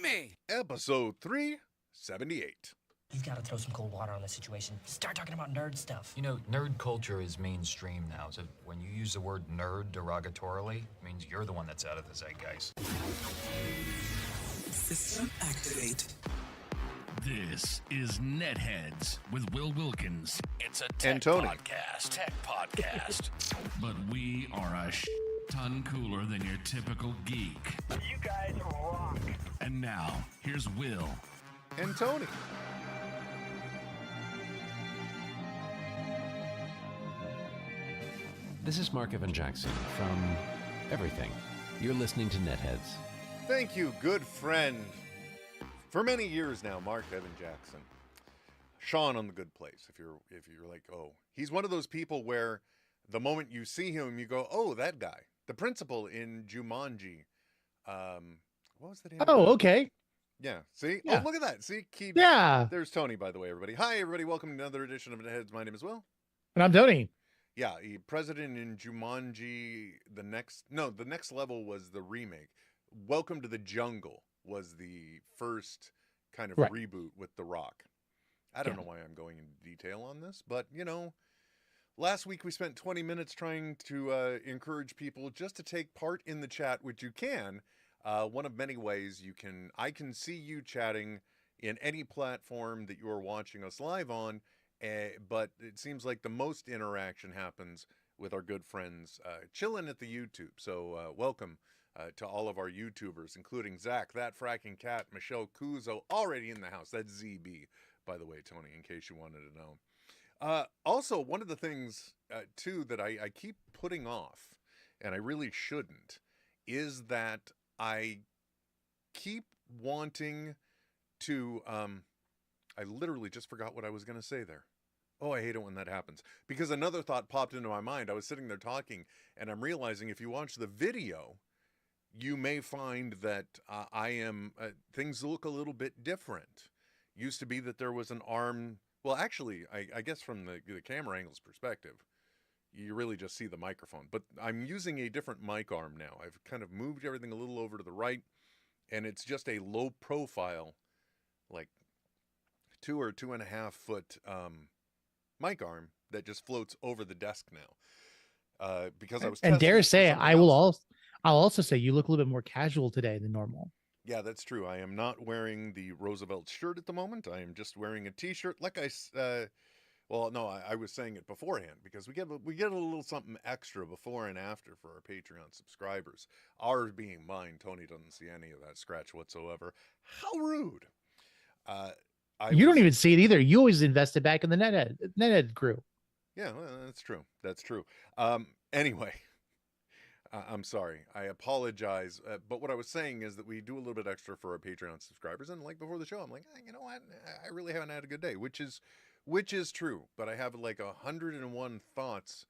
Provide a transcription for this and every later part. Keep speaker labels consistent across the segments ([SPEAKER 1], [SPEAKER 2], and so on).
[SPEAKER 1] me!
[SPEAKER 2] Episode 378.
[SPEAKER 3] You've got to throw some cold water on the situation. Start talking about nerd stuff.
[SPEAKER 4] You know, nerd culture is mainstream now, so when you use the word nerd derogatorily, it means you're the one that's out of the zeitgeist.
[SPEAKER 1] System activate.
[SPEAKER 5] This is NetHeads with Will Wilkins.
[SPEAKER 6] It's a tech
[SPEAKER 2] And Tony.
[SPEAKER 6] podcast.
[SPEAKER 5] But we are a ton cooler than your typical geek.
[SPEAKER 7] You guys rock.
[SPEAKER 5] And now, here's Will.
[SPEAKER 2] And Tony.
[SPEAKER 8] This is Mark Evan Jackson from Everything. You're listening to NetHeads.
[SPEAKER 2] Thank you, good friend. For many years now, Mark Evan Jackson. Sean on The Good Place. If you're like, oh, he's one of those people where the moment you see him, you go, oh, that guy. The principal in Jumanji. What was the name?
[SPEAKER 9] Oh, okay.
[SPEAKER 2] Yeah. See?
[SPEAKER 9] Yeah.
[SPEAKER 2] Oh, look at that. See?
[SPEAKER 9] Yeah.
[SPEAKER 2] There's Tony, by the way, everybody. Hi, everybody. Welcome to another edition of NetHeads. My name is Will.
[SPEAKER 9] And I'm Tony.
[SPEAKER 2] Yeah, president in Jumanji. The next level was the remake. Welcome to the Jungle was the first kind of reboot with The Rock. I don't know why I'm going into detail on this, but last week we spent 20 minutes trying to encourage people just to take part in the chat, which you can. One of many ways I can see you chatting in any platform that you are watching us live on. But it seems like the most interaction happens with our good friends chilling at the YouTube. So welcome to all of our YouTubers, including Zach, That Fracking Cat, Michelle Kuzo, already in the house. That's ZB, by the way, Tony, in case you wanted to know. Also, one of the things, too, that I keep putting off, and I really shouldn't, is that I keep wanting to... I literally just forgot what I was going to say there. Oh, I hate it when that happens. Because another thought popped into my mind. I was sitting there talking, and I'm realizing if you watch the video, you may find that things look a little bit different. Used to be that there was an arm. Well, actually, I guess from the camera angle's perspective, you really just see the microphone. But I'm using a different mic arm now. I've kind of moved everything a little over to the right, and it's just a low profile, like 2 or 2.5 foot mic arm that just floats over the desk now. Because I was
[SPEAKER 9] and dare say I'll
[SPEAKER 2] else.
[SPEAKER 9] also say you look a little bit more casual today than normal.
[SPEAKER 2] Yeah, that's true. I am not wearing the Roosevelt shirt at the moment. I am just wearing a t-shirt. Like I was saying it beforehand because we get a little something extra before and after for our Patreon subscribers. Ours being mine. Tony doesn't see any of that scratch whatsoever. How rude.
[SPEAKER 9] You don't even see it either. You always invested back in the NetHead crew.
[SPEAKER 2] Yeah, well, that's true. That's true. Anyway, I'm sorry. I apologize. But what I was saying is that we do a little bit extra for our Patreon subscribers. And like before the show, I'm like, you know what? I really haven't had a good day, which is true. But I have like 101 thoughts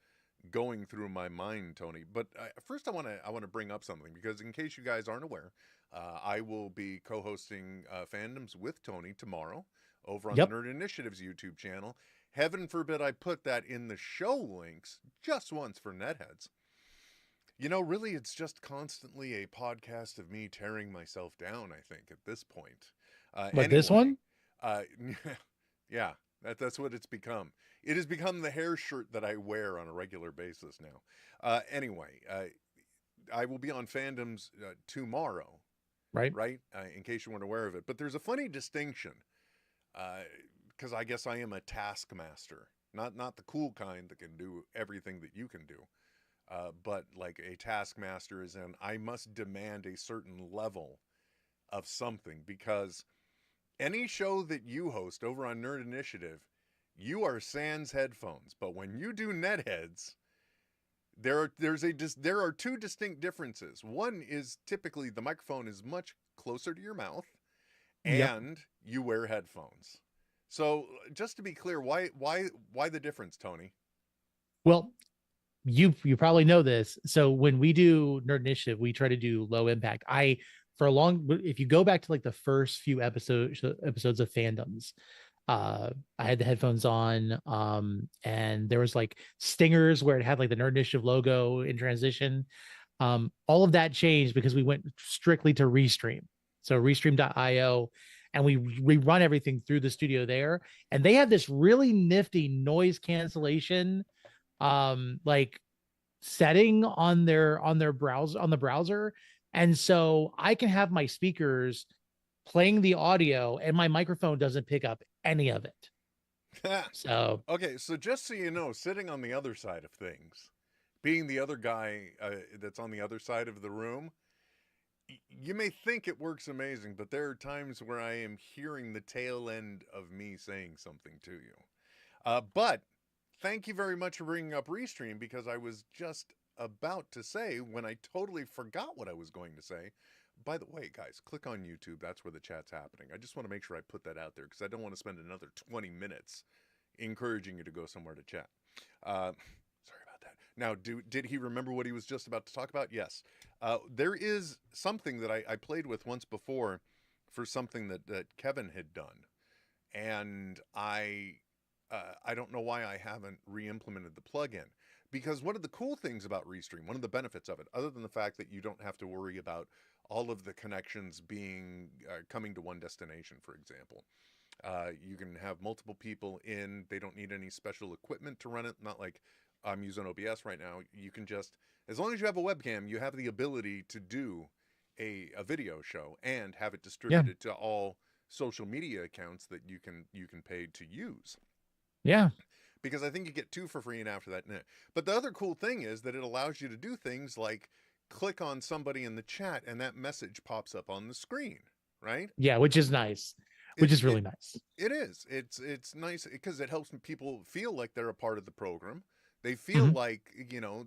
[SPEAKER 2] going through my mind, Tony. But first, I want to bring up something because in case you guys aren't aware, I will be co-hosting Fandoms with Tony tomorrow over on the Nerd Initiative's YouTube channel. Heaven forbid I put that in the show links just once for NetHeads. Really, it's just constantly a podcast of me tearing myself down, I think, at this point.
[SPEAKER 9] But this one?
[SPEAKER 2] Yeah, that's what it's become. It has become the hair shirt that I wear on a regular basis now. Anyway, I will be on Fandoms tomorrow. Right? In case you weren't aware of it. But there's a funny distinction, because I guess I am a taskmaster. Not the cool kind that can do everything that you can do. But like a taskmaster is I must demand a certain level of something. Because any show that you host over on Nerd Initiative, you are sans headphones. But when you do NetHeads... There are two distinct differences. One is typically the microphone is much closer to your mouth, and you wear headphones. So just to be clear, why the difference, Tony?
[SPEAKER 9] Well, you probably know this. So when we do Nerd Initiative, we try to do low impact. If you go back to like the first few episodes of Fandoms, I had the headphones on, and there was like stingers where it had like the Nerd Initiative logo in transition. All of that changed because we went strictly to Restream. So restream.io, and we run everything through the studio there. And they have this really nifty noise cancellation like setting on their browser, on the browser. And so I can have my speakers playing the audio and my microphone doesn't pick up any of it. So
[SPEAKER 2] okay, so just so you know, sitting on the other side of things, being the other guy that's on the other side of the room, you may think it works amazing, but there are times where I am hearing the tail end of me saying something to you. But thank you very much for bringing up Restream, because I was just about to say, when I totally forgot what I was going to say. By the way, guys, click on YouTube. That's where the chat's happening. I just want to make sure I put that out there, because I don't want to spend another 20 minutes encouraging you to go somewhere to chat. Sorry about that. Now, did he remember what he was just about to talk about? Yes. There is something that I played with once before for something that Kevin had done. And I don't know why I haven't re-implemented the plugin. Because one of the cool things about Restream, one of the benefits of it, other than the fact that you don't have to worry about all of the connections being coming to one destination, for example. You can have multiple people in. They don't need any special equipment to run it. Not like I'm using OBS right now. You can just, as long as you have a webcam, you have the ability to do a video show and have it distributed to all social media accounts that you can pay to use.
[SPEAKER 9] Yeah.
[SPEAKER 2] Because I think you get 2 for free, and after that, But the other cool thing is that it allows you to do things like click on somebody in the chat and that message pops up on the screen, right?
[SPEAKER 9] Yeah, which is nice. Which is really nice.
[SPEAKER 2] It is. It's nice because it helps people feel like they're a part of the program. They feel like,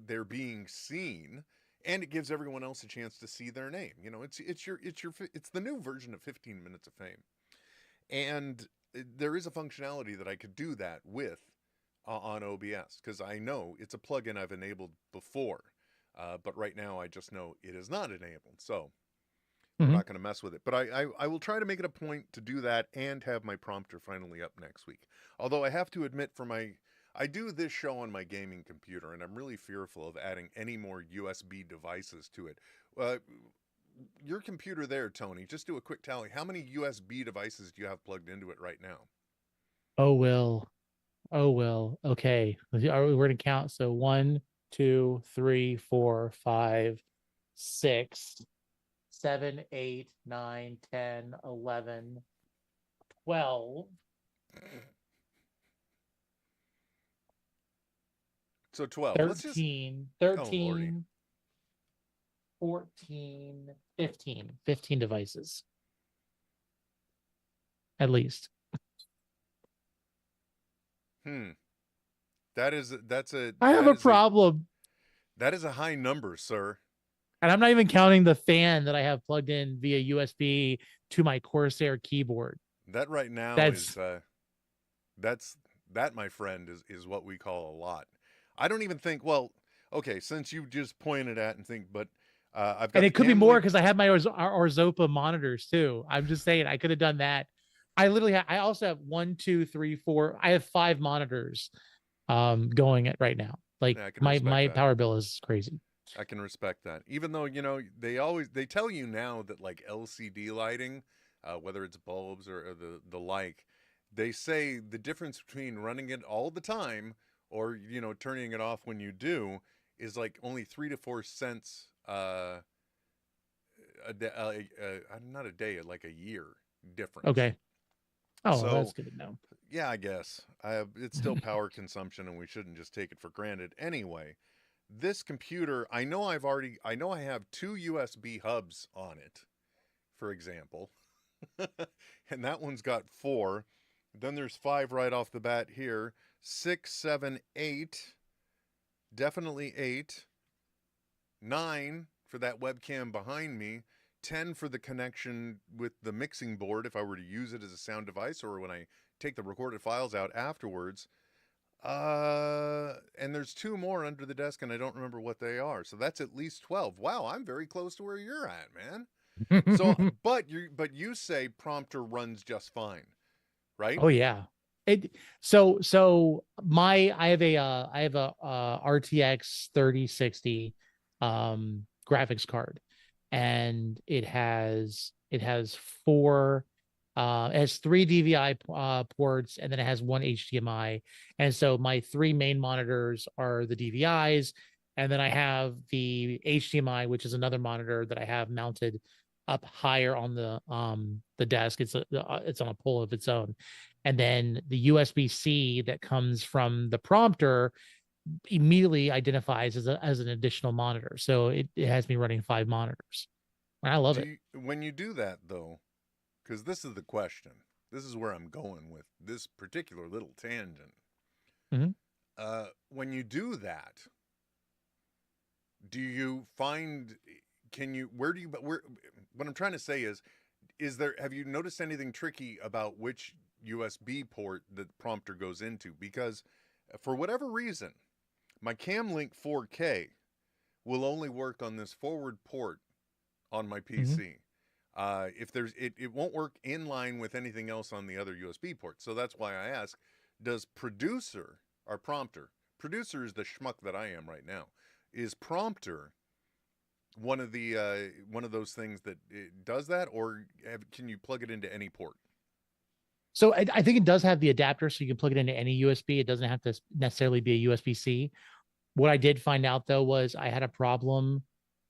[SPEAKER 2] they're being seen, and it gives everyone else a chance to see their name. It's the new version of 15 Minutes of Fame. And there is a functionality that I could do that with on OBS, because I know it's a plugin I've enabled before, but right now I just know it is not enabled, so we're not going to mess with it. But I will try to make it a point to do that and have my prompter finally up next week. Although I have to admit, I do this show on my gaming computer, and I'm really fearful of adding any more USB devices to it. Your computer there, Tony, just do a quick tally. How many USB devices do you have plugged into it right now?
[SPEAKER 9] Oh, well. Okay. We're going to count. So 1, 2, 3, 4, 5, 6, 7, 8, 9, 10, 11, 12.
[SPEAKER 2] So 12.
[SPEAKER 9] 13, 13, 14, 15. 15 devices. At least. I have a problem.
[SPEAKER 2] That is a high number, sir.
[SPEAKER 9] And I'm not even counting the fan that I have plugged in via USB to my Corsair keyboard.
[SPEAKER 2] That right now that, my friend, is what we call a lot. I don't even think, well, okay, since you just pointed at and think, but I've got,
[SPEAKER 9] and it could be more because I have my Orzopa monitors too. I'm just saying I could have done that. I also have 1, 2, 3, 4. I have 5 monitors going right now. Like my power bill is crazy.
[SPEAKER 2] I can respect that. Even though, they tell you now that like LCD lighting, whether it's bulbs or the like, they say the difference between running it all the time or, turning it off when you do is like only 3 to 4 cents not a day, like a year difference.
[SPEAKER 9] Okay. Oh,
[SPEAKER 2] so,
[SPEAKER 9] that's good to know.
[SPEAKER 2] Yeah, I guess. It's still power consumption, and we shouldn't just take it for granted. Anyway, this computer, I know I have 2 USB hubs on it, for example. And that one's got 4. Then there's 5 right off the bat here. 6, 7, 8. Definitely 8. 9 for that webcam behind me. 10 for the connection with the mixing board if I were to use it as a sound device or when I take the recorded files out afterwards. And there's 2 more under the desk and I don't remember what they are. So that's at least 12. Wow, I'm very close to where you're at, man. So, but you say prompter runs just fine, right?
[SPEAKER 9] Oh yeah. I have a RTX 3060 graphics card. and it has four. It has three DVI ports, and then it has one HDMI. And so my three main monitors are the DVIs, and then I have the HDMI, which is another monitor that I have mounted up higher on the desk. It's on a pole of its own, and then the USB-C that comes from the prompter immediately identifies as an additional monitor. So it has me running 5 monitors. And I love it.
[SPEAKER 2] When you do that though, because this is the question. This is where I'm going with this particular little tangent. When you do that, do you find, what I'm trying to say is have you noticed anything tricky about which USB port the prompter goes into? Because for whatever reason, my Camlink 4K will only work on this forward port on my PC. If there's it won't work in line with anything else on the other USB ports. So that's why I ask, does producer or prompter, producer is the schmuck that I am right now, is prompter one of those things that it does that, or can you plug it into any port?
[SPEAKER 9] So I think it does have the adapter, so you can plug it into any USB. It doesn't have to necessarily be a USB-C. What I did find out though was I had a problem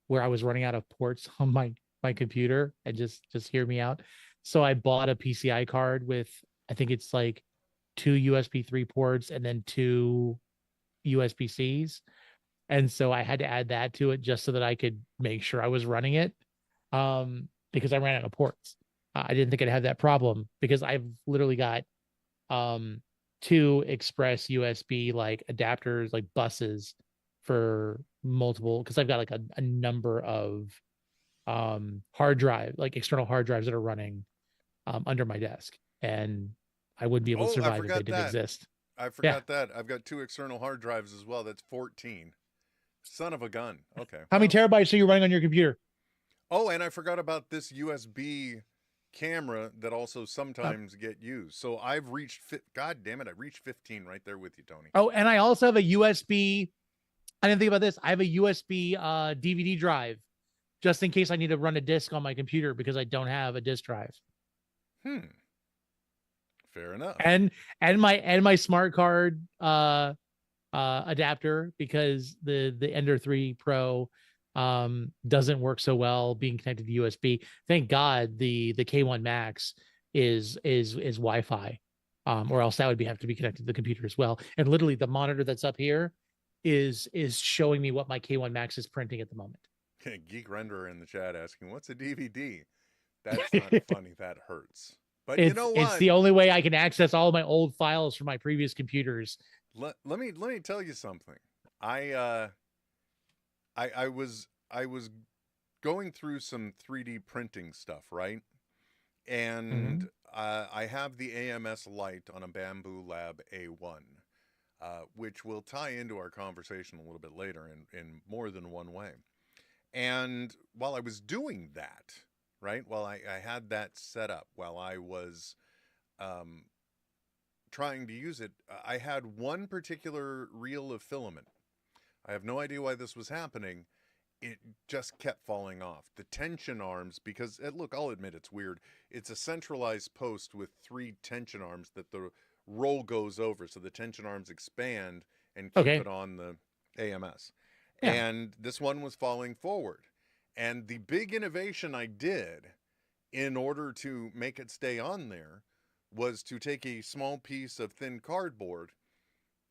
[SPEAKER 9] where I was running out of ports on my computer, and just hear me out. So I bought a PCI card with, I think it's like 2 USB 3 ports and then 2 USB-Cs. And so I had to add that to it just so that I could make sure I was running it, because I ran out of ports. I didn't think I'd have that problem because I've literally got 2 express USB like adapters, like buses for multiple, because I've got like a number of hard drive, like external hard drives that are running under my desk, and I wouldn't be able to survive if they didn't exist.
[SPEAKER 2] I forgot that. I've got 2 external hard drives as well. That's 14. Son of a gun. Okay.
[SPEAKER 9] How many terabytes are you running on your computer?
[SPEAKER 2] Oh, and I forgot about this USB camera that also sometimes get used. So I've reached God damn it, I reached 15 right there with you, Tony.
[SPEAKER 9] Oh, and I also have a USB. I didn't think about this. I have a USB DVD drive just in case I need to run a disk on my computer because I don't have a disk drive.
[SPEAKER 2] Fair enough.
[SPEAKER 9] And my smart card adapter, because the Ender 3 Pro doesn't work so well being connected to USB. Thank God the K1 Max is Wi-Fi, or else that would have to be connected to the computer as well. And literally the monitor that's up here is showing me what my K1 Max is printing at the moment.
[SPEAKER 2] Geek Renderer in the chat asking, what's a DVD? That's not funny. That hurts. But you know what?
[SPEAKER 9] It's the only way I can access all of my old files from my previous computers.
[SPEAKER 2] Let me tell you something. I was going through some 3D printing stuff, right? And I have the AMS light on a Bamboo Lab A1, which will tie into our conversation a little bit later in more than one way. And while I was doing that, right, while I had that set up, while I was trying to use it, I had one particular reel of filament. I have no idea why this was happening. It just kept falling off. The tension arms, because, look, I'll admit it's weird. It's a centralized post with 3 tension arms that the roll goes over, so the tension arms expand and keep it on the AMS. Yeah. And this one was falling forward. And the big innovation I did in order to make it stay on there was to take a small piece of thin cardboard,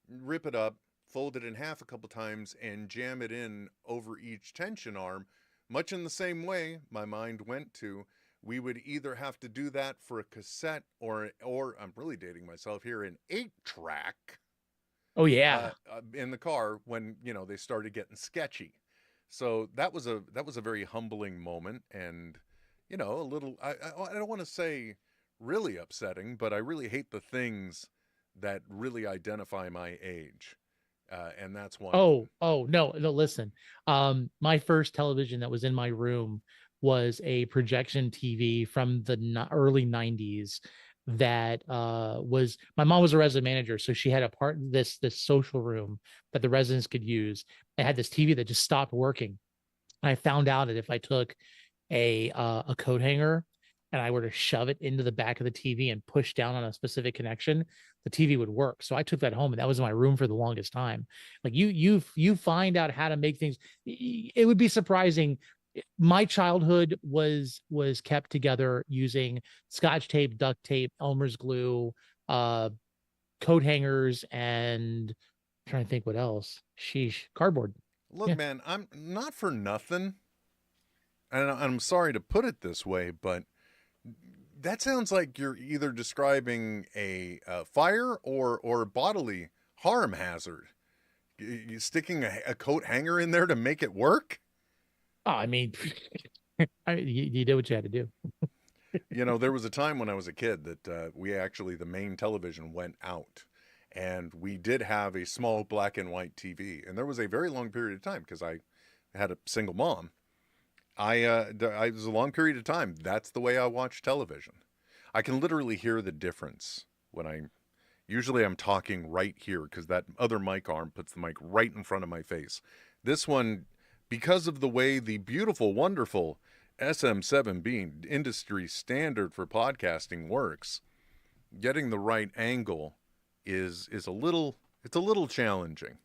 [SPEAKER 2] rip it up, fold it in half a couple times, and jam it in over each tension arm, much in the same way my mind went to. We would either have to do that for a cassette or I'm really dating myself here, an 8-track.
[SPEAKER 9] Oh yeah,
[SPEAKER 2] in the car when they started getting sketchy. So that was a very humbling moment, and a little. I don't want to say really upsetting, but I really hate the things that really identify my age. And that's one.
[SPEAKER 9] Oh, no, listen. My first television that was in my room was a projection TV from the early 90s that was, my mom was a resident manager, so she had a part this social room that the residents could use. It had this TV that just stopped working. And I found out that if I took a coat hanger and I were to shove it into the back of the TV and push down on a specific connection, the TV would work. So I took that home, and that was in my room for the longest time. Like you find out how to make things. It would be surprising. My childhood was kept together using Scotch tape, duct tape, Elmer's glue, coat hangers, and I'm trying to think what else. Sheesh, cardboard.
[SPEAKER 2] Look, man, I'm not for nothing, and I'm sorry to put it this way, but that sounds like you're either describing a fire or bodily harm hazard. You sticking a coat hanger in there to make it work?
[SPEAKER 9] Oh, I mean, you did what you had to do.
[SPEAKER 2] You know, there was a time when I was a kid that the main television went out, and we did have a small black and white TV. And there was a very long period of time, because I had a single mom. It was a long period of time. That's the way I watch television. I can literally hear the difference when usually I'm talking right here, because that other mic arm puts the mic right in front of my face. This one, because of the way the beautiful, wonderful SM7B industry standard for podcasting works, getting the right angle is a little challenging.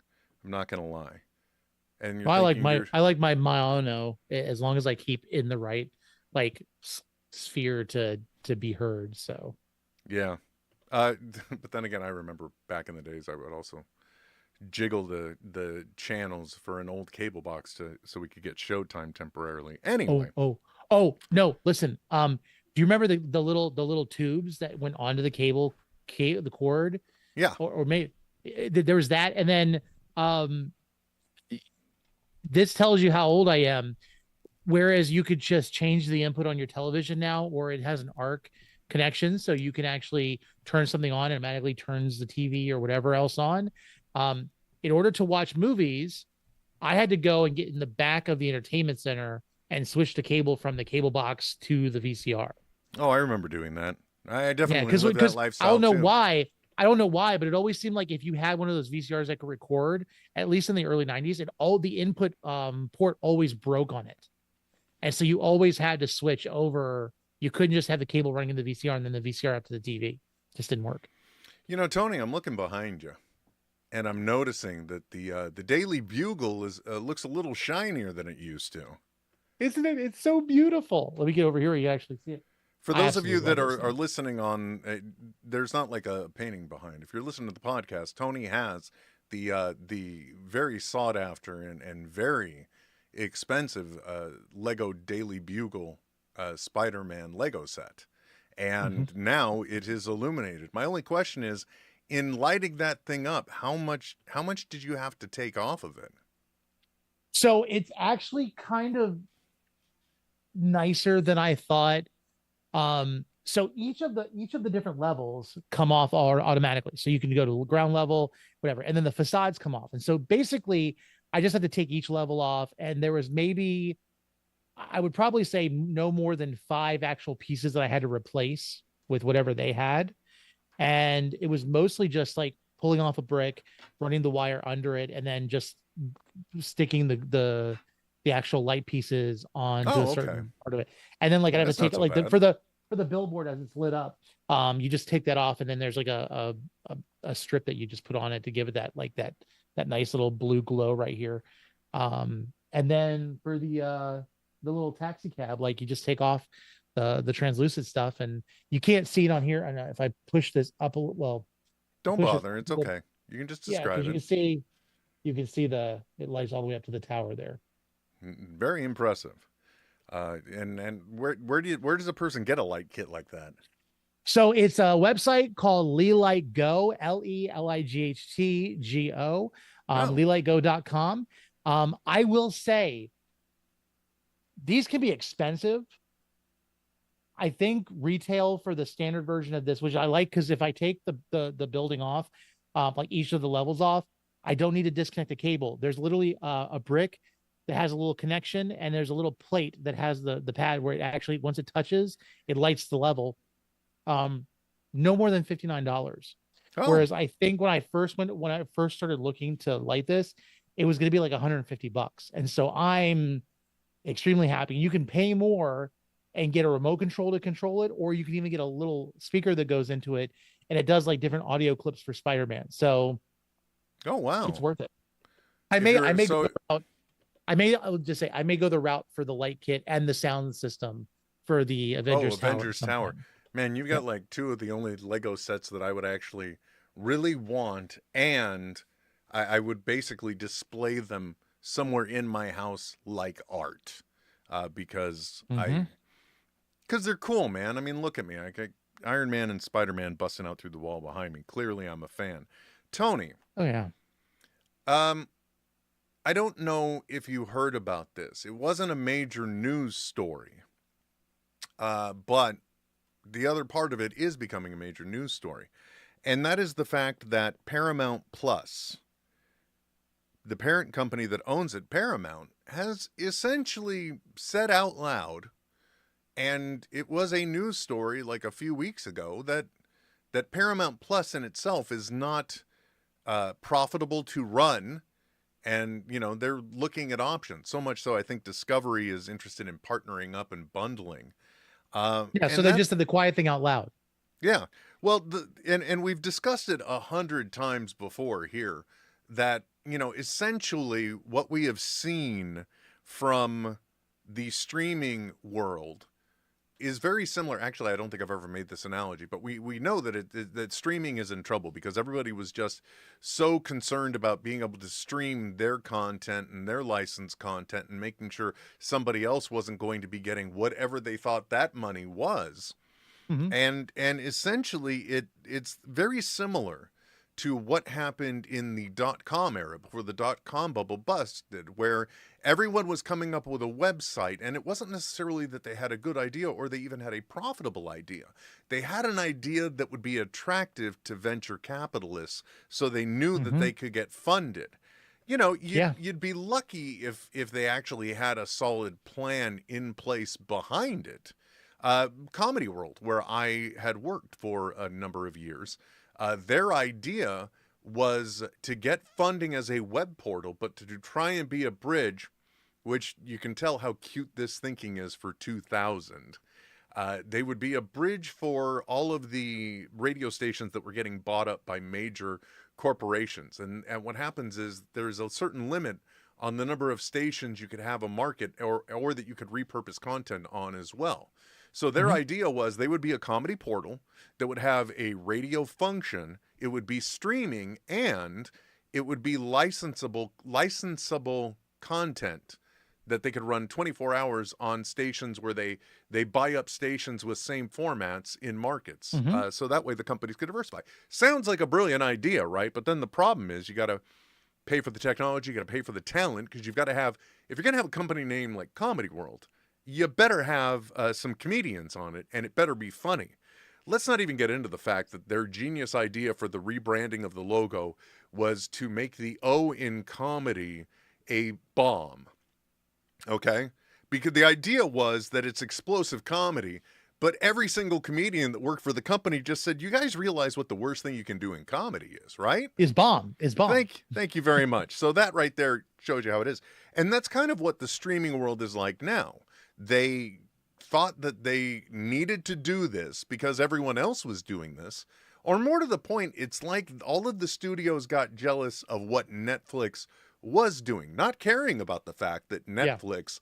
[SPEAKER 2] I'm not gonna lie. And
[SPEAKER 9] I like my mono, as long as I keep in the right sphere to be heard. So
[SPEAKER 2] yeah, but then again, I remember back in the days I would also jiggle the channels for an old cable box so we could get Showtime temporarily. Anyway.
[SPEAKER 9] Oh no! Listen, do you remember the little tubes that went onto the the cord?
[SPEAKER 2] Yeah.
[SPEAKER 9] Or maybe there was that, and then this tells you how old I am. Whereas you could just change the input on your television now, or it has an ARC connection, so you can actually turn something on and automatically turns the TV or whatever else on. In order to watch movies, I had to go and get in the back of the entertainment center and switch the cable from the cable box to the VCR.
[SPEAKER 2] Oh, I remember doing that. I definitely lived that lifestyle.
[SPEAKER 9] I don't know why. I don't know why, but it always seemed like if you had one of those VCRs that could record, at least in the early 90s, all the input port always broke on it. And so you always had to switch over. You couldn't just have the cable running in the VCR and then the VCR up to the TV. It just didn't work.
[SPEAKER 2] You know, Tony, I'm looking behind you, and I'm noticing that the Daily Bugle looks a little shinier than it used to.
[SPEAKER 9] Isn't it? It's so beautiful. Let me get over here. You actually see it.
[SPEAKER 2] For those of you that are listening on, there's not like a painting behind. If you're listening to the podcast, Tony has the very sought after and very expensive Lego Daily Bugle Spider-Man Lego set, and now it is illuminated. My only question is, in lighting that thing up, how much did you have to take off of it?
[SPEAKER 9] So it's actually kind of nicer than I thought. So each of the different levels come off automatically. So you can go to ground level, whatever, and then the facades come off. And so basically, I just had to take each level off, and there was maybe, I would probably say, no more than 5 actual pieces that I had to replace with whatever they had. And it was mostly just like pulling off a brick, running the wire under it, and then just sticking the actual light pieces on to a certain part of it. And then like I have to take it like for the billboard as it's lit up. You just take that off, and then there's like a strip that you just put on it to give it that nice little blue glow right here. And then for the little taxi cab, like you just take off the translucent stuff, and you can't see it on here. And if I push this up
[SPEAKER 2] don't bother. It's okay. You can just describe it.
[SPEAKER 9] You can see it lights all the way up to the tower there.
[SPEAKER 2] Very impressive. And where does a person get a light kit like that?
[SPEAKER 9] So it's a website called LelightGo, LelightGo, LelightGo.com. I will say these can be expensive. I think retail for the standard version of this, which I like, because if I take the building off, like each of the levels off, I don't need to disconnect the cable. There's literally a brick that has a little connection, and there's a little plate that has the pad where it actually, once it touches, it lights the level. No more than $59.
[SPEAKER 2] Oh.
[SPEAKER 9] Whereas I think when I first started looking to light this, it was going to be like $150. And so I'm extremely happy. You can pay more and get a remote control to control it, or you can even get a little speaker that goes into it, and it does like different audio clips for Spider-Man. So
[SPEAKER 2] Oh wow.
[SPEAKER 9] it's worth it.
[SPEAKER 2] If you're-
[SPEAKER 9] I may
[SPEAKER 2] so-
[SPEAKER 9] go the route, I would just say I may go the route for the light kit and the sound system for the Avengers Tower.
[SPEAKER 2] Avengers Tower. Man, you've got like two of the only Lego sets that I would actually really want, and I would basically display them somewhere in my house like art, because because they're cool, man. I mean, look at me. I got Iron Man and Spider-Man busting out through the wall behind me. Clearly, I'm a fan. Tony.
[SPEAKER 9] Oh yeah.
[SPEAKER 2] I don't know if you heard about this. It wasn't a major news story, but the other part of it is becoming a major news story. And that is the fact that Paramount Plus, the parent company that owns it, Paramount, has essentially said out loud, and it was a news story like a few weeks ago, that Paramount Plus in itself is not profitable to run. And, you know, they're looking at options. So much so, I think Discovery is interested in partnering up and bundling.
[SPEAKER 9] Yeah, so they just said the quiet thing out loud.
[SPEAKER 2] Yeah. Well, and we've discussed it 100 times before here, that, you know, essentially what we have seen from the streaming world is very similar. Actually, I don't think I've ever made this analogy, but we know that that streaming is in trouble because everybody was just so concerned about being able to stream their content and their licensed content and making sure somebody else wasn't going to be getting whatever they thought that money was. And essentially it's very similar to what happened in the .com era before the .com bubble busted, where everyone was coming up with a website, and it wasn't necessarily that they had a good idea or they even had a profitable idea. They had an idea that would be attractive to venture capitalists, so they knew that they could get funded. You know, you'd be lucky if they actually had a solid plan in place behind it. Comedy World, where I had worked for a number of years, their idea was to get funding as a web portal, but to try and be a bridge, which you can tell how cute this thinking is for 2000. They would be a bridge for all of the radio stations that were getting bought up by major corporations. And what happens is there's a certain limit on the number of stations you could have a market or that you could repurpose content on as well. So their idea was they would be a comedy portal that would have a radio function, it would be streaming, and it would be licensable content that they could run 24 hours on stations where they buy up stations with same formats in markets. So that way the companies could diversify. Sounds like a brilliant idea, right? But then the problem is you got to pay for the technology, you got to pay for the talent, because you've got to have, if you're going to have a company name like Comedy World, you better have some comedians on it, and it better be funny. Let's not even get into the fact that their genius idea for the rebranding of the logo was to make the O in comedy a bomb. Okay? Because the idea was that it's explosive comedy, but every single comedian that worked for the company just said, you guys realize what the worst thing you can do in comedy is, right?
[SPEAKER 9] Is bomb.
[SPEAKER 2] Thank you very much. So that right there shows you how it is. And that's kind of what the streaming world is like now. They thought that they needed to do this because everyone else was doing this. Or more to the point, it's like all of the studios got jealous of what Netflix was doing, not caring about the fact that Netflix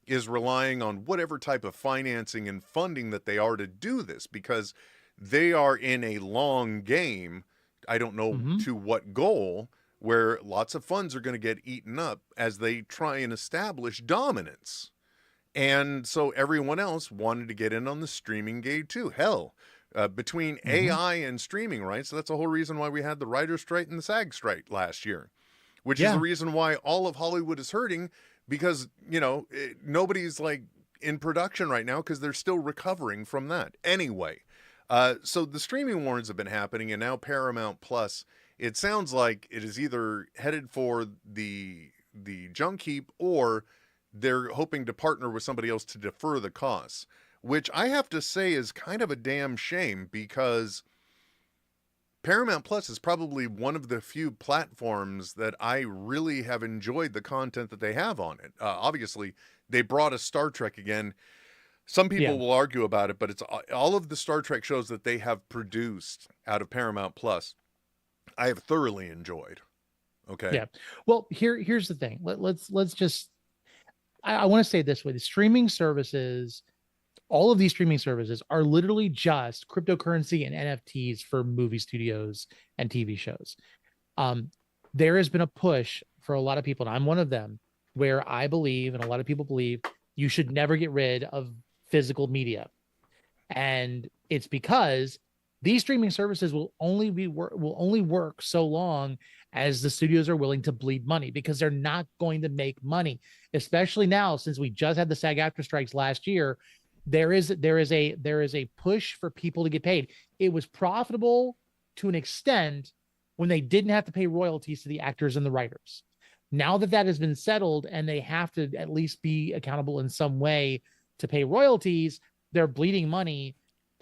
[SPEAKER 2] is relying on whatever type of financing and funding that they are to do this, because they are in a long game. I don't know to what goal, where lots of funds are going to get eaten up as they try and establish dominance. And so everyone else wanted to get in on the streaming game too. Hell, between AI and streaming rights, that's the whole reason why we had the writer's strike and the SAG strike last year, which is the reason why all of Hollywood is hurting, because, you know, nobody's like in production right now because they're still recovering from that. Anyway, so the streaming wars have been happening, and now Paramount Plus, it sounds like it is either headed for the junk heap, or they're hoping to partner with somebody else to defer the costs, which I have to say is kind of a damn shame, because Paramount Plus is probably one of the few platforms that I really have enjoyed the content that they have on it. Obviously, they brought us Star Trek again. Some people will argue about it, but it's all of the Star Trek shows that they have produced out of Paramount Plus, I have thoroughly enjoyed. Okay.
[SPEAKER 9] Yeah. Well, here's the thing. Let's just. I want to say it this way: the streaming services, all of these streaming services, are literally just cryptocurrency and NFTs for movie studios and TV shows. There has been a push for a lot of people, and I'm one of them, where I believe, and a lot of people believe, you should never get rid of physical media, and it's because these streaming services will only work so long as the studios are willing to bleed money, because they're not going to make money, especially now since we just had the SAG-AFTRA strikes last year. There is a push for people to get paid. It was profitable to an extent when they didn't have to pay royalties to the actors and the writers. Now that has been settled and they have to at least be accountable in some way to pay royalties, they're bleeding money.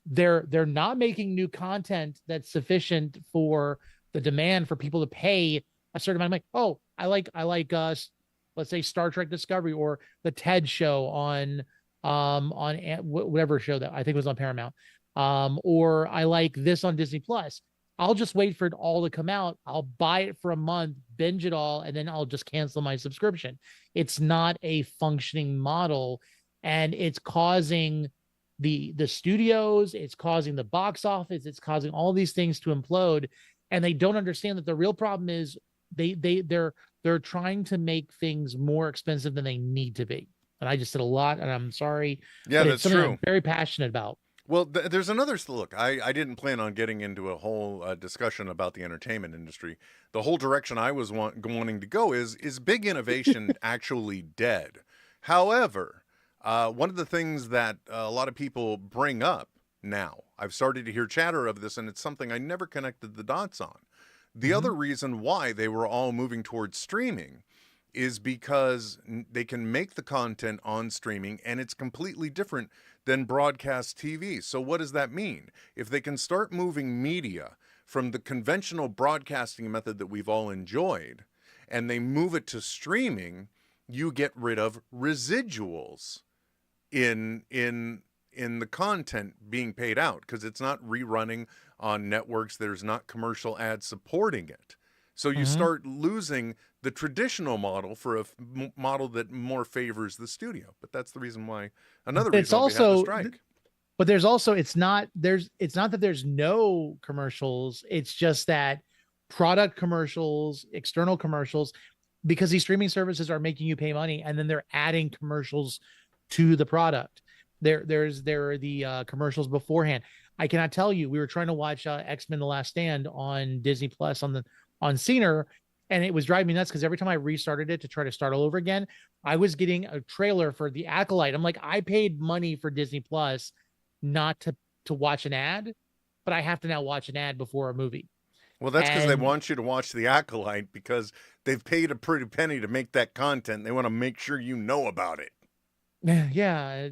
[SPEAKER 9] They're not making new content that's sufficient for the demand for people to pay a certain amount of money. Oh, I like let's say Star Trek Discovery or the TED show on whatever show that I think was on Paramount, or I like this on Disney Plus. I'll just wait for it all to come out. I'll buy it for a month, binge it all, and then I'll just cancel my subscription. It's not a functioning model, and it's causing the studios, it's causing the box office, it's causing all these things to implode, and they don't understand that the real problem is they're trying to make things more expensive than they need to be. And I just said a lot, and I'm sorry.
[SPEAKER 2] Yeah,
[SPEAKER 9] but
[SPEAKER 2] that's
[SPEAKER 9] it's something
[SPEAKER 2] true.
[SPEAKER 9] I'm very passionate about.
[SPEAKER 2] Well, there's another look. I didn't plan on getting into a whole discussion about the entertainment industry. The whole direction I was wanting to go is big innovation actually dead? However, one of the things that a lot of people bring up now, I've started to hear chatter of this, and it's something I never connected the dots on. The other reason why they were all moving towards streaming is because they can make the content on streaming, and it's completely different than broadcast TV. So what does that mean? If they can start moving media from the conventional broadcasting method that we've all enjoyed, and they move it to streaming, you get rid of residuals in the content being paid out, because it's not rerunning on networks. There's not commercial ads supporting it. So you start losing the traditional model for a model that more favors the studio. But that's the reason why, another reason why we have the strike.
[SPEAKER 9] But there's also, it's not that there's no commercials. It's just that product commercials, external commercials, because these streaming services are making you pay money, and then they're adding commercials to the product. There are the commercials beforehand. I cannot tell you, we were trying to watch X-Men: The Last Stand on Disney Plus on Scener, and it was driving me nuts because every time I restarted it to try to start all over again, I was getting a trailer for The Acolyte. I'm like, I paid money for Disney Plus not to watch an ad, but I have to now watch an ad before a movie.
[SPEAKER 2] Well, that's because they want you to watch The Acolyte, because they've paid a pretty penny to make that content. They want to make sure you know about it.
[SPEAKER 9] Yeah,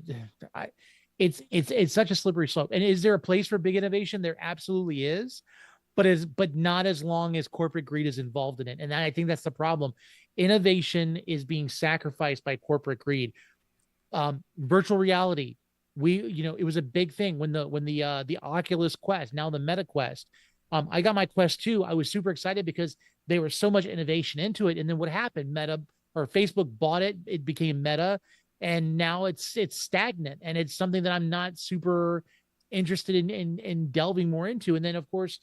[SPEAKER 9] it's such a slippery slope. And is there a place for big innovation? There absolutely is, but not as long as corporate greed is involved in it. And I think that's the problem. Innovation is being sacrificed by corporate greed. Virtual reality. It was a big thing when the Oculus Quest, now the Meta Quest. I got my Quest 2. I was super excited because there was so much innovation into it. And then what happened? Facebook bought it. It became Meta. And now it's stagnant, and it's something that I'm not super interested in delving more into. And then, of course,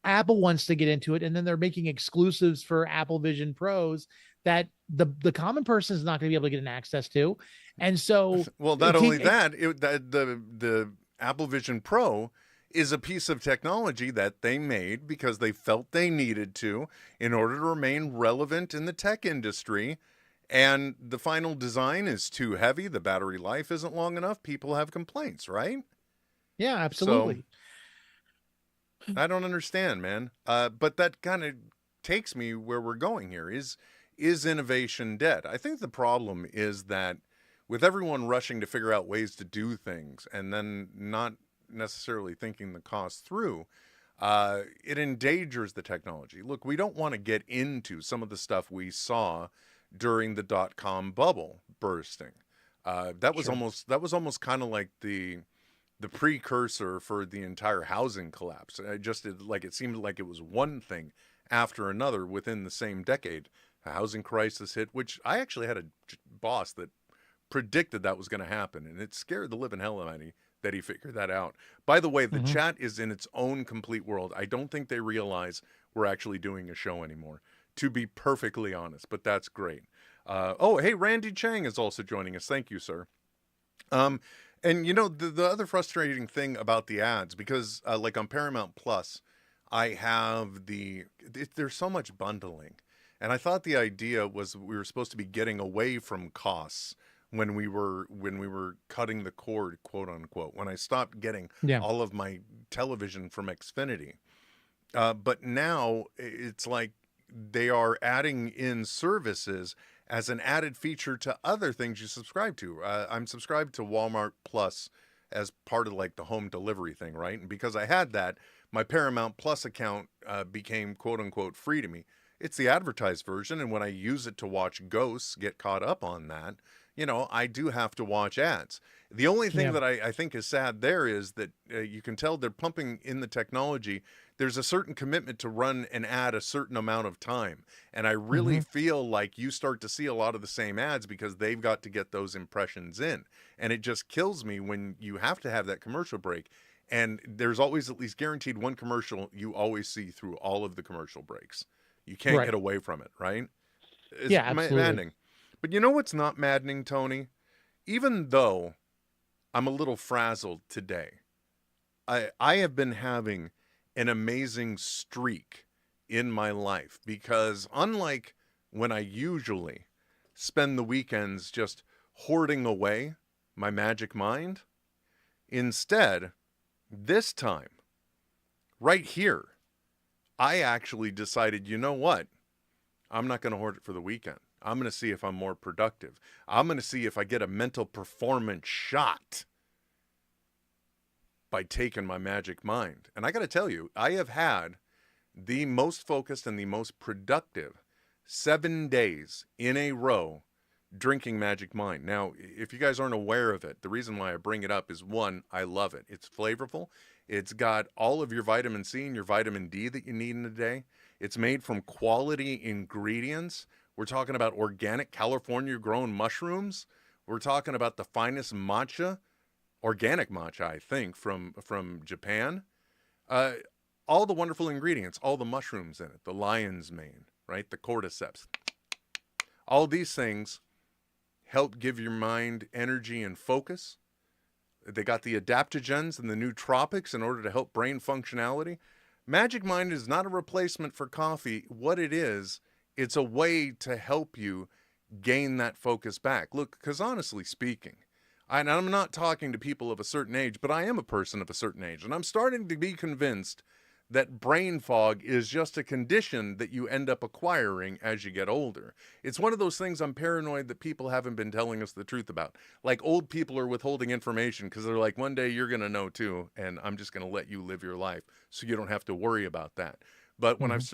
[SPEAKER 9] Apple wants to get into it, and then they're making exclusives for Apple Vision Pros that the common person is not going to be able to get an access to. And so,
[SPEAKER 2] well, not only that, the Apple Vision Pro is a piece of technology that they made because they felt they needed to in order to remain relevant in the tech industry. And the final design is too heavy. The battery life isn't long enough. People have complaints, right?
[SPEAKER 9] Yeah, absolutely.
[SPEAKER 2] So, I don't understand, man. But that kind of takes me where we're going here. Is innovation dead? I think the problem is that with everyone rushing to figure out ways to do things and then not necessarily thinking the cost through, it endangers the technology. Look, we don't want to get into some of the stuff we saw during the dot-com bubble bursting. That was almost kind of like the precursor for the entire housing collapse. It seemed like it was one thing after another within the same decade. A housing crisis hit, which I actually had a boss that predicted that was going to happen, and it scared the living hell out of me that he figured that out. By the way, the chat is in its own complete world. I don't think they realize we're actually doing a show anymore, to be perfectly honest, but that's great. Hey, Randy Chang is also joining us. Thank you, sir. And the other frustrating thing about the ads, because like on Paramount Plus, I have there's so much bundling. And I thought the idea was we were supposed to be getting away from costs when we were cutting the cord, quote unquote, when I stopped getting all of my television from Xfinity. But now it's like they are adding in services as an added feature to other things you subscribe to. I'm subscribed to Walmart Plus as part of like the home delivery thing, right? And because I had that, my Paramount Plus account became quote unquote free to me. It's the advertised version, and when I use it to watch Ghosts, get caught up on that, I do have to watch ads. The only thing that I think is sad there is that you can tell they're pumping in the technology. There's a certain commitment to run an ad a certain amount of time. And I really feel like you start to see a lot of the same ads because they've got to get those impressions in. And it just kills me when you have to have that commercial break. And there's always at least guaranteed one commercial you always see through all of the commercial breaks. You can't get away from it, right? It's
[SPEAKER 9] absolutely.
[SPEAKER 2] maddening. But you know what's not maddening, Tony? Even though I'm a little frazzled today, I have been having an amazing streak in my life because unlike when I usually spend the weekends just hoarding away my magic mind, instead, this time, right here, I actually decided, you know what? I'm not going to hoard it for the weekend. I'm going to see if I'm more productive. I'm going to see if I get a mental performance shot by taking my magic mind. And I got to tell you, I have had the most focused and the most productive 7 days in a row drinking Magic Mind. Now, if you guys aren't aware of it, the reason why I bring it up is one, I love it. It's flavorful. It's got all of your vitamin C and your vitamin D that you need in a day. It's made from quality ingredients. We're talking about organic California grown mushrooms. We're talking about the finest matcha, organic matcha, I think, from Japan. All the wonderful ingredients, all the mushrooms in it, the lion's mane, right? The cordyceps. All these things help give your mind energy and focus. They got the adaptogens and the nootropics in order to help brain functionality. Magic Mind is not a replacement for coffee. What it is, it's a way to help you gain that focus back. Look, because honestly speaking, and I'm not talking to people of a certain age, but I am a person of a certain age, and I'm starting to be convinced that brain fog is just a condition that you end up acquiring as you get older. It's one of those things I'm paranoid that people haven't been telling us the truth about. Like old people are withholding information because they're like, one day you're going to know too, and I'm just going to let you live your life so you don't have to worry about that. But when I've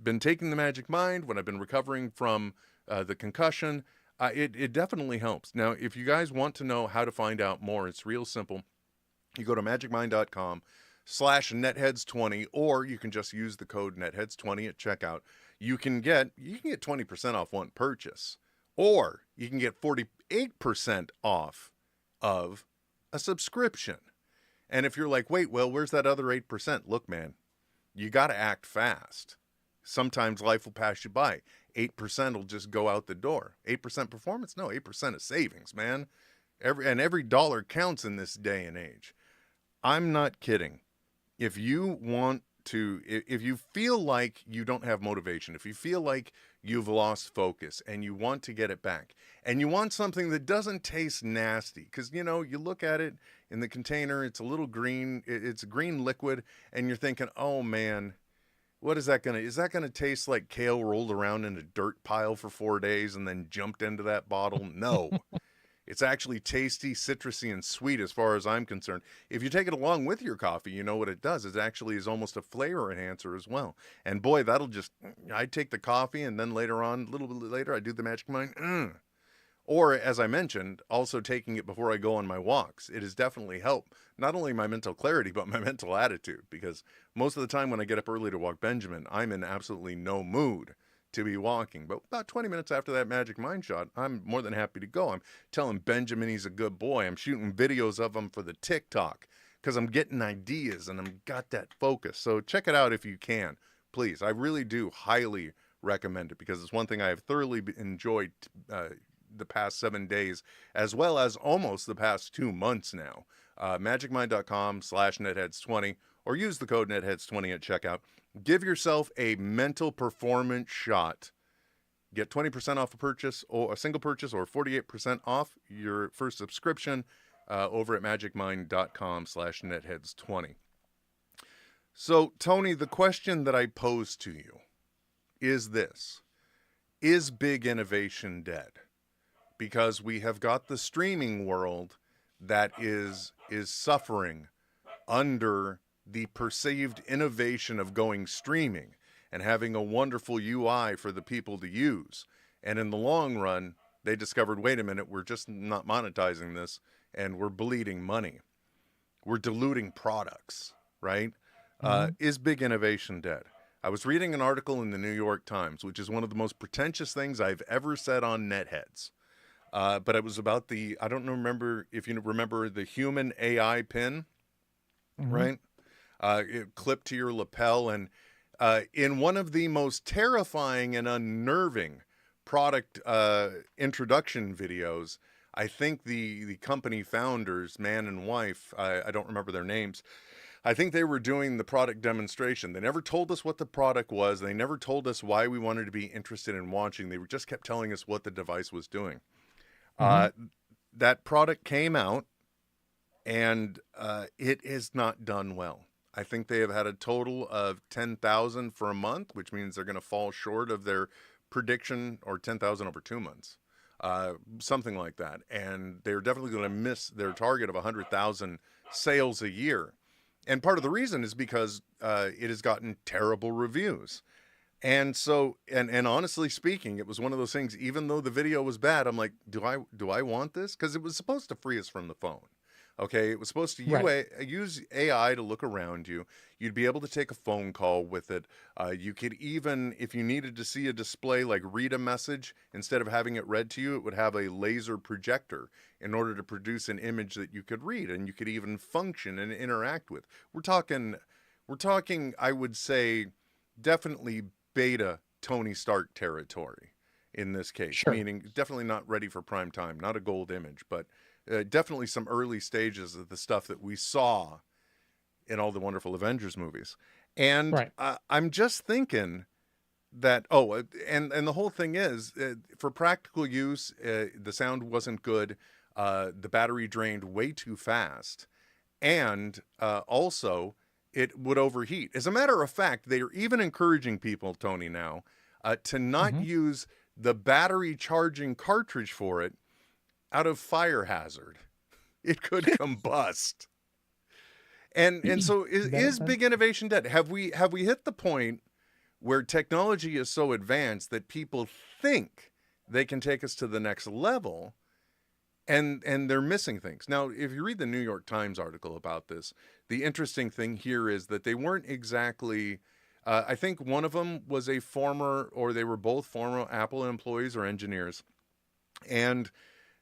[SPEAKER 2] been taking the Magic Mind, when I've been recovering from the concussion, it definitely helps. Now, if you guys want to know how to find out more, it's real simple. You go to magicmind.com/netheads20, or you can just use the code netheads20 at checkout. You can get 20% off one purchase, or you can get 48% off of a subscription. And if you're like, wait, well, where's that other 8%? Look, man, you got to act fast. Sometimes life will pass you by. 8% will just go out the door. 8% performance? No, 8% of savings, man. Every dollar counts in this day and age. I'm not kidding. If you feel like you don't have motivation, if you feel like you've lost focus and you want to get it back, and you want something that doesn't taste nasty, because, you look at it in the container, it's a little green, it's a green liquid, and you're thinking, oh man, is that going to taste like kale rolled around in a dirt pile for 4 days and then jumped into that bottle? No. It's actually tasty, citrusy, and sweet as far as I'm concerned. If you take it along with your coffee, you know what it does. It actually is almost a flavor enhancer as well. And boy, I take the coffee and then later on, a little bit later, I do the Magic Mind. Or, as I mentioned, also taking it before I go on my walks. It has definitely helped not only my mental clarity, but my mental attitude. Because most of the time when I get up early to walk Benjamin, I'm in absolutely no mood to be walking. But about 20 minutes after that Magic Mind shot, I'm more than happy to go. I'm telling Benjamin he's a good boy. I'm shooting videos of him for the TikTok because I'm getting ideas and I've got that focus. So check it out if you can, please. I really do highly recommend it because it's one thing I have thoroughly enjoyed the past 7 days, as well as almost the past 2 months now. magicmind.com/netheads20 or use the code netheads20 at checkout. Give yourself a mental performance shot. Get 20% off a purchase or a single purchase or 48% off your first subscription over at magicmind.com/netheads20. So, Tony, the question that I pose to you is this: is big innovation dead? Because we have got the streaming world that is suffering under the perceived innovation of going streaming and having a wonderful UI for the people to use. And in the long run, they discovered, wait a minute, we're just not monetizing this and we're bleeding money. We're diluting products, right? Is big innovation dead? I was reading an article in the New York Times, which is one of the most pretentious things I've ever said on NetHeads. But it was about I don't remember if you remember the human AI pin, right? It clipped to your lapel. And in one of the most terrifying and unnerving product introduction videos, I think the company founders, man and wife, I don't remember their names, I think they were doing the product demonstration. They never told us what the product was. They never told us why we wanted to be interested in watching. They just kept telling us what the device was doing. That product came out, and it is not done well. I think they have had a total of 10,000 for a month, which means they're going to fall short of their prediction, or 10,000 over 2 months, something like that. And they're definitely going to miss their target of 100,000 sales a year. And part of the reason is because it has gotten terrible reviews. And so, and honestly speaking, it was one of those things, even though the video was bad, I'm like, do I want this? Because it was supposed to free us from the phone. Okay. It was supposed to use AI to look around you. You'd be able to take a phone call with it. You could even, if you needed to see a display, like read a message, instead of having it read to you, it would have a laser projector in order to produce an image that you could read, and you could even function and interact with. We're talking, I would say, definitely beta Tony Stark territory in this case, meaning definitely not ready for prime time, not a gold image, but definitely some early stages of the stuff that we saw in all the wonderful Avengers movies. And I'm just thinking that, and the whole thing is, for practical use, the sound wasn't good. The battery drained way too fast. And also, it would overheat. As a matter of fact, they are even encouraging people, Tony, now to not use the battery charging cartridge for it out of fire hazard. It could combust. And so is big innovation dead? Have we hit the point where technology is so advanced that people think they can take us to the next level, and they're missing things? Now, if you read the New York Times article about this, the interesting thing here is that they weren't exactly, I think one of them was a former, or they were both former Apple employees or engineers, and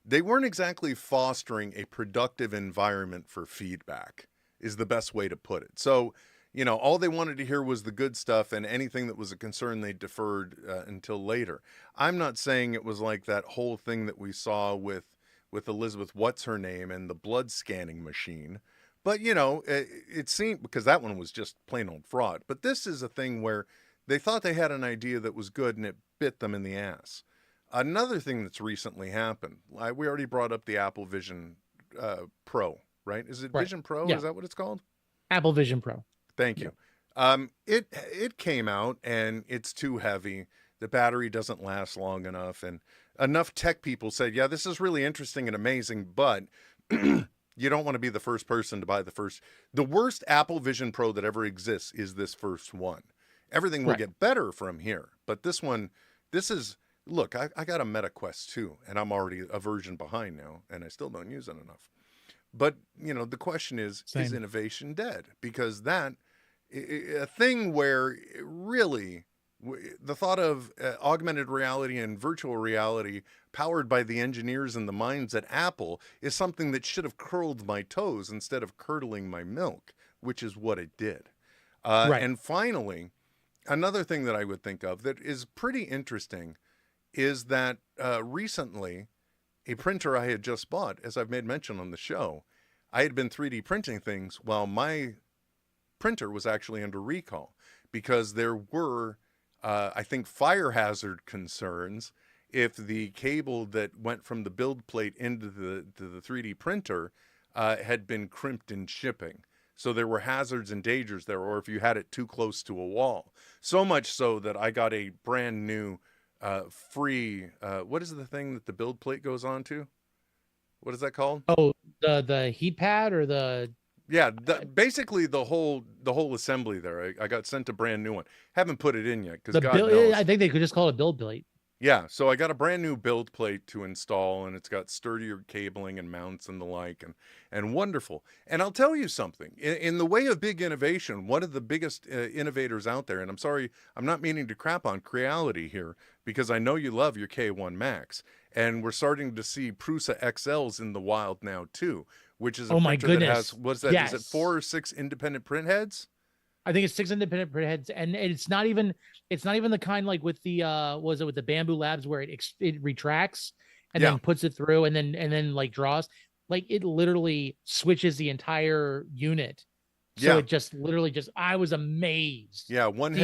[SPEAKER 2] they weren't exactly fostering a productive environment for feedback, is the best way to put it. So, you know, all they wanted to hear was the good stuff, and anything that was a concern they deferred until later. I'm not saying it was like that whole thing that we saw with Elizabeth, what's her name, and the blood scanning machine. But, you know, it seemed, because that one was just plain old fraud. But this is a thing where they thought they had an idea that was good, and it bit them in the ass. Another thing that's recently happened, we already brought up the Apple Vision Pro, right? Is it Vision Pro? Yeah. Is that what it's called?
[SPEAKER 9] Apple Vision Pro.
[SPEAKER 2] Thank you. It came out, and it's too heavy. The battery doesn't last long enough, and enough tech people said, yeah, this is really interesting and amazing, but you don't want to be the first person to buy the worst Apple Vision Pro that ever exists is this first one. Everything will get better from here. But this one, look, I got a Meta Quest 2, and I'm already a version behind now, and I still don't use it enough. But, the question is innovation dead? Because that, a thing where really the thought of augmented reality and virtual reality powered by the engineers and the minds at Apple is something that should have curled my toes instead of curdling my milk, which is what it did. And finally, another thing that I would think of that is pretty interesting is that recently a printer I had just bought, as I've made mention on the show, I had been 3D printing things while my printer was actually under recall because there were, I think, fire hazard concerns if the cable that went from the build plate into the 3D printer had been crimped in shipping. So there were hazards and dangers there, or if you had it too close to a wall. So much so that I got a brand new free, what is the thing that the build plate goes on to? What is that called?
[SPEAKER 9] Oh, the heat pad or the...
[SPEAKER 2] Yeah, basically the whole assembly there. I got sent a brand new one. Haven't put it in yet because God knows.
[SPEAKER 9] I think they could just call it a build plate.
[SPEAKER 2] Yeah, so I got a brand new build plate to install, and it's got sturdier cabling and mounts and the like, and wonderful. And I'll tell you something. In the way of big innovation, one of the biggest innovators out there, and I'm sorry, I'm not meaning to crap on Creality here, because I know you love your K1 Max, and we're starting to see Prusa XLs in the wild now too, which is a printer that has, what's that? Yes. Is it 4 or 6 independent print heads?
[SPEAKER 9] I think it's 6 independent print heads, and it's not even the kind like with the with the Bamboo Labs where it retracts and then puts it through and then like draws. Like it literally switches the entire unit. So it just literally I was amazed.
[SPEAKER 2] Yeah, one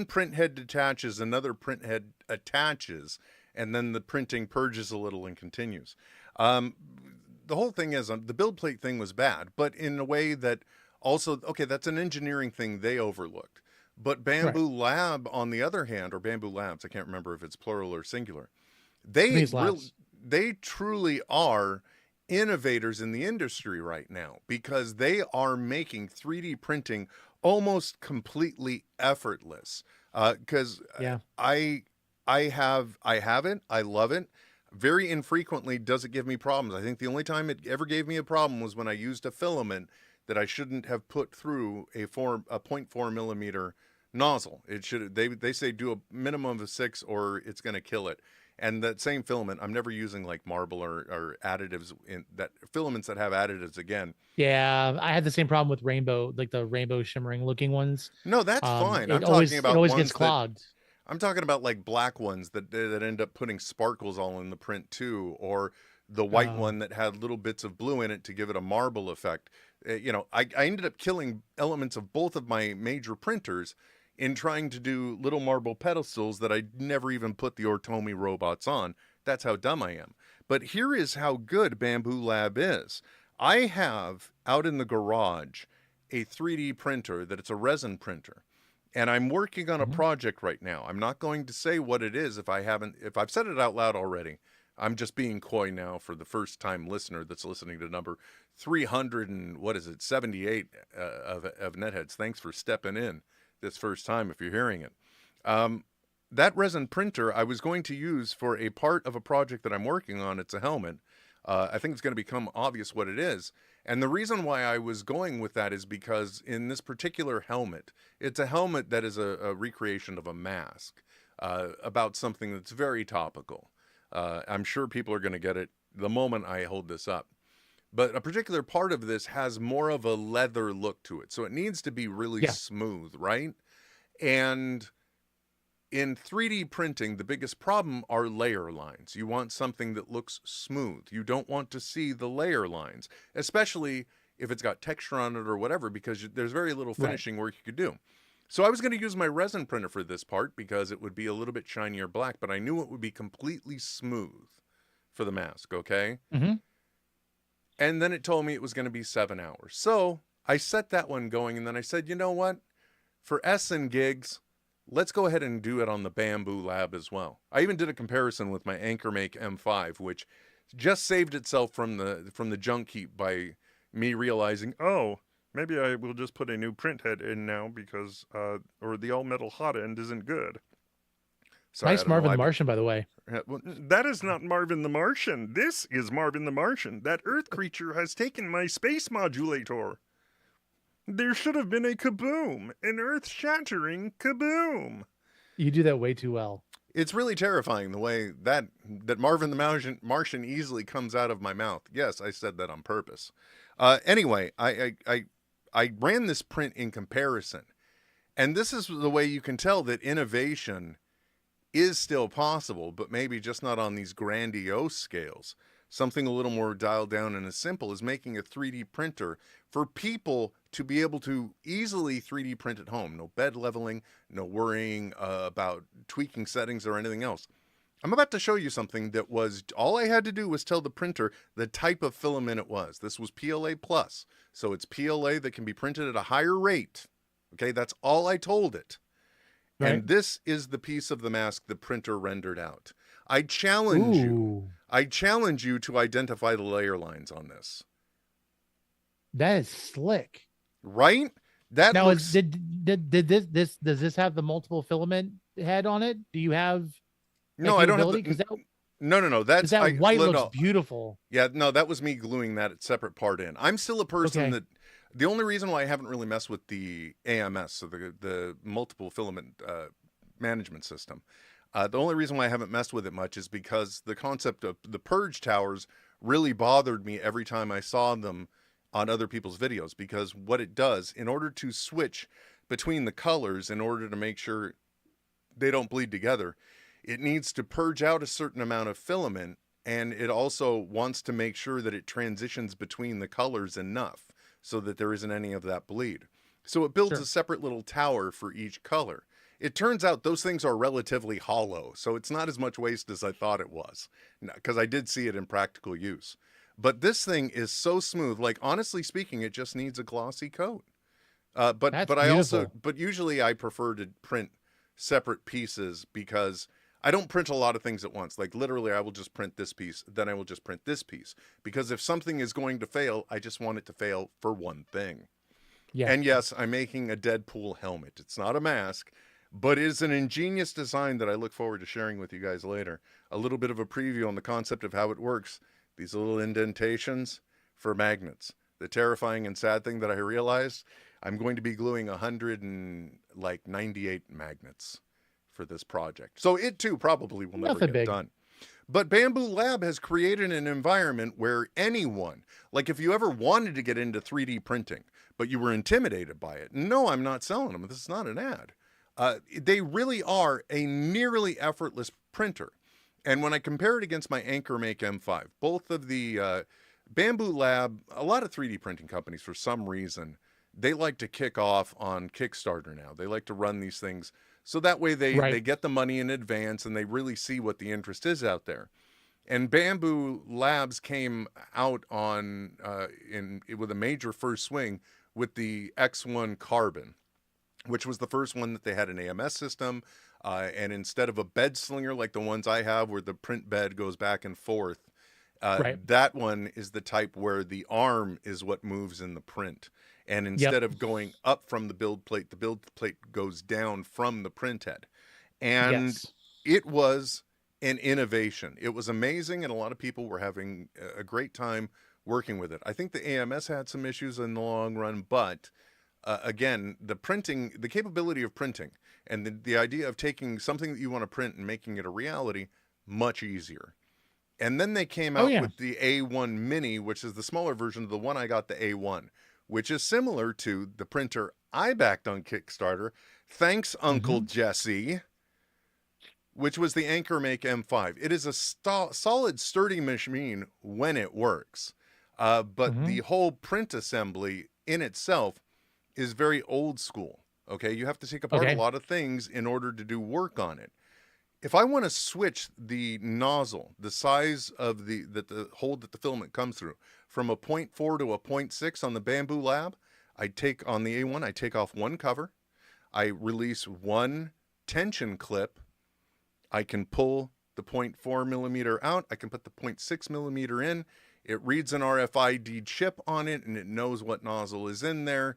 [SPEAKER 2] print head detaches, another print head attaches, and then the printing purges a little and continues. The whole thing is the build plate thing was bad, but in a way that also, okay, that's an engineering thing they overlooked. But Bamboo Lab, on the other hand, or Bamboo Labs, I can't remember if it's plural or singular, they truly are innovators in the industry right now because they are making 3D printing almost completely effortless. Because I have it, I love it. Very infrequently does it give me problems. I think the only time it ever gave me a problem was when I used a filament that I shouldn't have put through a 0.4 millimeter nozzle. It should, they say do a minimum of 6 or it's going to kill it. And that same filament, I'm never using like marble or additives in that filaments that have additives again.
[SPEAKER 9] Yeah, I had the same problem with rainbow, like the rainbow shimmering looking ones.
[SPEAKER 2] No, that's fine. I'm
[SPEAKER 9] talking
[SPEAKER 2] about
[SPEAKER 9] it always gets clogged.
[SPEAKER 2] I'm talking about like black ones that end up putting sparkles all in the print too, or the white one that had little bits of blue in it to give it a marble effect. I ended up killing elements of both of my major printers in trying to do little marble pedestals that I never even put the Ortomi robots on. That's how dumb I am. But here is how good Bamboo Lab is. I have out in the garage a 3D printer that it's a resin printer. And I'm working on a project right now. I'm not going to say what it is if I've said it out loud already. I'm just being coy now for the first time listener that's listening to number 378 of NetHeads. Thanks for stepping in this first time if you're hearing it. That resin printer I was going to use for a part of a project that I'm working on. It's a helmet. I think it's going to become obvious what it is. And the reason why I was going with that is because in this particular helmet, it's a helmet that is a recreation of a mask about something that's very topical. I'm sure people are going to get it the moment I hold this up. But a particular part of this has more of a leather look to it. So it needs to be really smooth, right? And in 3D printing, the biggest problem are layer lines. You want something that looks smooth. You don't want to see the layer lines, especially if it's got texture on it or whatever, because there's very little finishing work you could do. So I was going to use my resin printer for this part because it would be a little bit shinier black, but I knew it would be completely smooth for the mask, okay?
[SPEAKER 9] Mm-hmm.
[SPEAKER 2] And then it told me it was going to be 7 hours. So I set that one going, and then I said, you know what? For S and gigs, let's go ahead and do it on the Bamboo Lab as well. I even did a comparison with my AnchorMake M5, which just saved itself from the junk heap by me realizing, oh, maybe I will just put a new print head in now because, or the all-metal hot end isn't good. Sorry,
[SPEAKER 9] Nice Marvin the Martian, by the way.
[SPEAKER 2] Well, that is not Marvin the Martian. This is Marvin the Martian. That Earth creature has taken my space modulator. There should have been a kaboom, an earth-shattering kaboom.
[SPEAKER 9] You do that way too well.
[SPEAKER 2] It's really terrifying the way that Marvin the Martian easily comes out of my mouth. Yes, I said that on purpose. Anyway, I ran this print in comparison, and this is the way you can tell that innovation is still possible, but maybe just not on these grandiose scales. Something a little more dialed down and as simple as making a 3D printer for people to be able to easily 3D print at home. No bed leveling, no worrying about tweaking settings or anything else. I'm about to show you something that was, all I had to do was tell the printer the type of filament it was. This was PLA plus, so it's PLA that can be printed at a higher rate. Okay, that's all I told it. Right. And this is the piece of the mask the printer rendered out. I challenge you to identify the layer lines on this.
[SPEAKER 9] That is slick.
[SPEAKER 2] Right? That
[SPEAKER 9] now
[SPEAKER 2] looks...
[SPEAKER 9] does this have the multiple filament head on it? Do you have
[SPEAKER 2] No, I don't have the... No. That's
[SPEAKER 9] that white looks beautiful.
[SPEAKER 2] Yeah, no, that was me gluing that separate part in. I'm still a person that the only reason why I haven't really messed with the AMS, so the multiple filament management system, the only reason why I haven't messed with it much is because the concept of the purge towers really bothered me every time I saw them on other people's videos, because what it does, in order to switch between the colors, in order to make sure they don't bleed together, it needs to purge out a certain amount of filament, and it also wants to make sure that it transitions between the colors enough so that there isn't any of that bleed. So it builds a separate little tower for each color. It turns out those things are relatively hollow, so it's not as much waste as I thought it was, because I did see it in practical use. But this thing is so smooth, like, honestly speaking, it just needs a glossy coat. But usually I prefer to print separate pieces because I don't print a lot of things at once. Like, literally, I will just print this piece, then I will just print this piece. Because if something is going to fail, I just want it to fail for one thing. Yeah. And yes, I'm making a Deadpool helmet. It's not a mask, but it is an ingenious design that I look forward to sharing with you guys later. A little bit of a preview on the concept of how it works. These little indentations for magnets. The terrifying and sad thing that I realized, I'm going to be gluing 198 magnets for this project. So it too probably will never get done. But Bamboo Lab has created an environment where anyone, like if you ever wanted to get into 3D printing, but you were intimidated by it, no, I'm not selling them. This is not an ad. They really are a nearly effortless printer. And when I compare it against my AnchorMake M5, both of the Bamboo Lab, a lot of 3D printing companies, for some reason, they like to kick off on Kickstarter now. They like to run these things so that way they get the money in advance and they really see what the interest is out there. And Bamboo Labs came out on with a major first swing with the X1 Carbon, which was the first one that they had an AMS system. And instead of a bed slinger like the ones I have where the print bed goes back and forth, that one is the type where the arm is what moves in the print. And instead of going up from the build plate goes down from the print head. And it was an innovation. It was amazing, and a lot of people were having a great time working with it. I think the AMS had some issues in the long run, but again, the capability of printing and the idea of taking something that you want to print and making it a reality, much easier. And then they came out with the A1 Mini, which is the smaller version of the one I got, the A1, which is similar to the printer I backed on Kickstarter. Thanks, Uncle Jesse, which was the AnchorMake M5. It is a solid, sturdy machine when it works. But the whole print assembly in itself is very old school. Okay, you have to take apart a lot of things in order to do work on it. If I want to switch the nozzle, the size of the hole that the filament comes through, from a 0.4 to a 0.6 on the Bamboo Lab, on the A1, I take off one cover, I release one tension clip, I can pull the 0.4 millimeter out. I can put the 0.6 millimeter in. It reads an RFID chip on it, and it knows what nozzle is in there.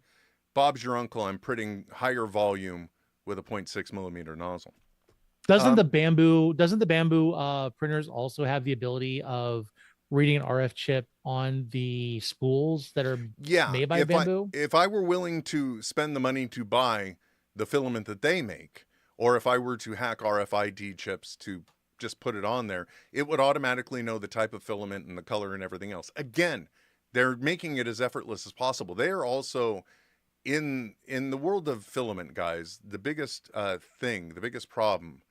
[SPEAKER 2] Bob's your uncle. I'm printing higher volume with a 0.6 millimeter nozzle.
[SPEAKER 9] Doesn't the bamboo printers also have the ability of reading an RF chip on the spools that are made by bamboo?
[SPEAKER 2] If I were willing to spend the money to buy the filament that they make, or if I were to hack RFID chips to just put it on there, it would automatically know the type of filament and the color and everything else. Again, they're making it as effortless as possible. They are also in the world of filament, guys. The biggest the biggest problem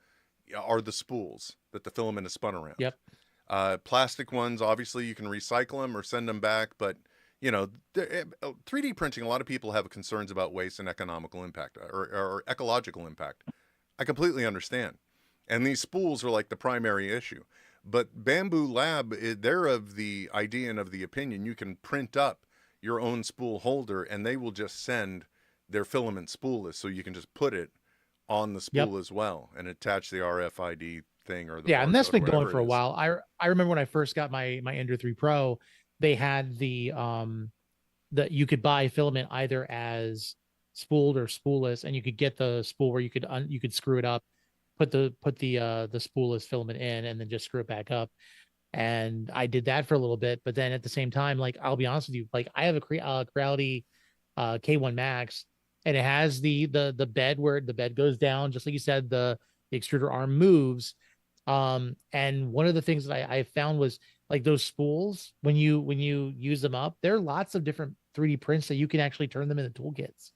[SPEAKER 2] are the spools that the filament is spun around.
[SPEAKER 9] Yep.
[SPEAKER 2] Plastic ones, obviously you can recycle them or send them back, but 3D printing, a lot of people have concerns about waste and economical impact or ecological impact. I completely understand. And these spools are like the primary issue. But Bamboo Lab, they're of the idea and of the opinion you can print up your own spool holder and they will just send their filament spoolless, so you can just put it on the spool as well and attach the RFID thing or the
[SPEAKER 9] and that's been going for a
[SPEAKER 2] is.
[SPEAKER 9] while. I remember when I first got my Ender 3 Pro, they had the that you could buy filament either as spooled or spoolless, and you could get the spool where you could screw it up, put the spoolless filament in, and then just screw it back up. And I did that for a little bit, but then at the same time, like, I'll be honest with you, like, I have a Creality K1 Max, and it has the bed where the bed goes down, just like you said, the extruder arm moves. And one of the things that I found was, like, those spools, when you use them up, there are lots of different 3D prints that you can actually turn them into toolkits.